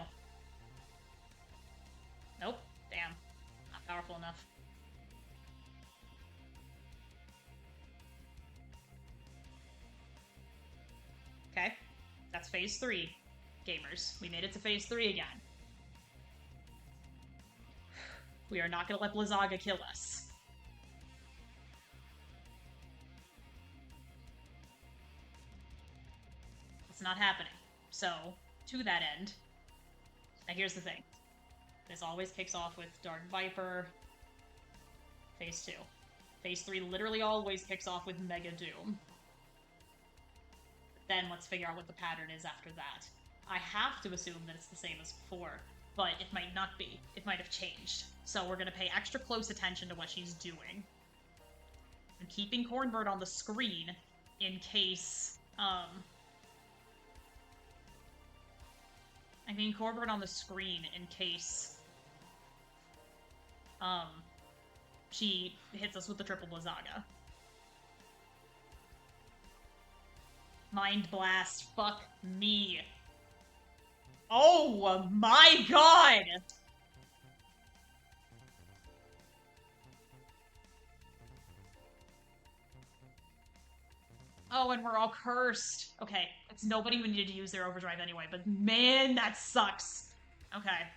Nope. Damn. Not powerful enough. Okay. That's phase 3, gamers. We made it to phase 3 again. We are not going to let Blizzaga kill us. It's not happening. So, to that end, now here's the thing. This always kicks off with Dark Viper, phase 2. Phase 3 literally always kicks off with Mega Doom. Then let's figure out what the pattern is after that. I have to assume that it's the same as before, but it might not be. It might have changed. So we're going to pay extra close attention to what she's doing. I'm keeping Cornbird on the screen in case, I'm keeping Cornbird on the screen in case, she hits us with the triple Blizzaga. Mind Blast, fuck me. Oh my god! Oh, and we're all cursed. Okay, it's nobody who needed to use their overdrive anyway, but man, that sucks. Okay.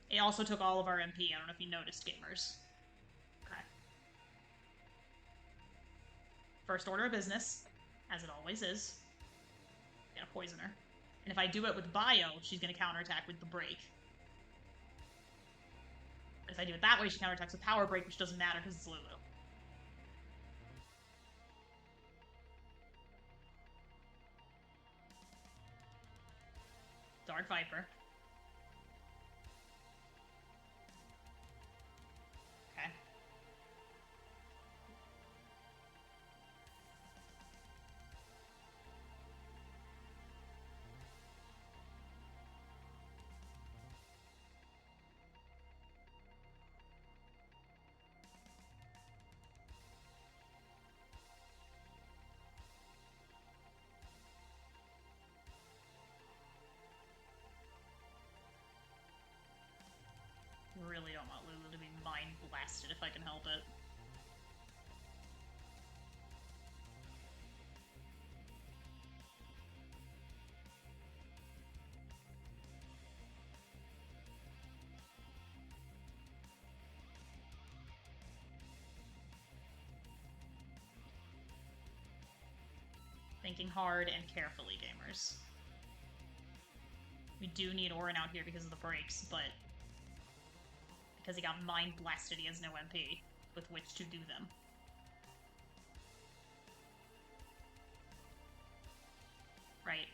It also took all of our MP. I don't know if you noticed, gamers. Okay. First order of business, as it always is, gonna poison her. And if I do it with bio, she's gonna counterattack with the break. But if I do it that way, she counterattacks with power break, which doesn't matter because it's Lulu. Dark Viper. Okay. Really don't want Lulu to be mind blasted if I can help it. Thinking hard and carefully, gamers. We do need Orin out here because of the breaks, but because he got mind blasted, he has no MP with which to do them. Right.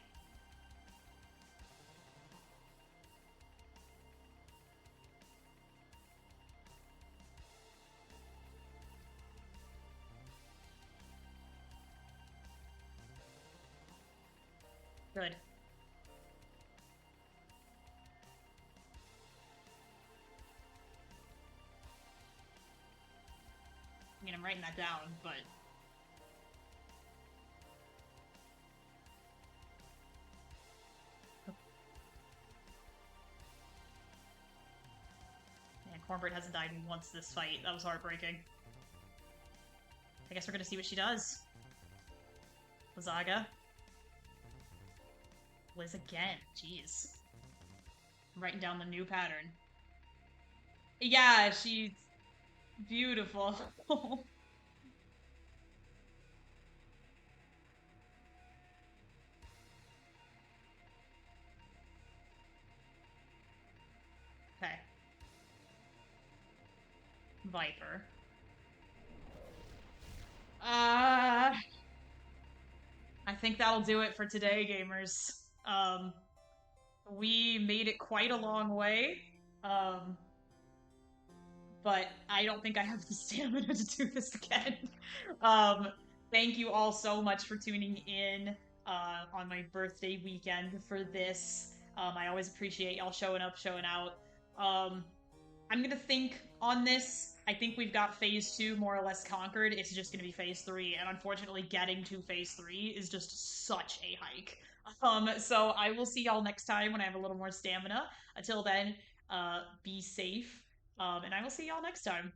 Good. I mean, I'm writing that down, but... Yeah, Cornbread hasn't died once this fight. That was heartbreaking. I guess we're gonna see what she does. Lazaga. Liz again. Jeez. I'm writing down the new pattern. Yeah, she's beautiful. Okay. Viper. I think that'll do it for today, gamers. We made it quite a long way. But I don't think I have the stamina to do this again. um, Thank you all so much for tuning in on my birthday weekend for this. I always appreciate y'all showing up, showing out. I'm gonna think on this. I think we've got phase 2 more or less conquered. It's just gonna be phase 3, and unfortunately, getting to phase 3 is just such a hike. So I will see y'all next time when I have a little more stamina. Until then, be safe, and I will see y'all next time.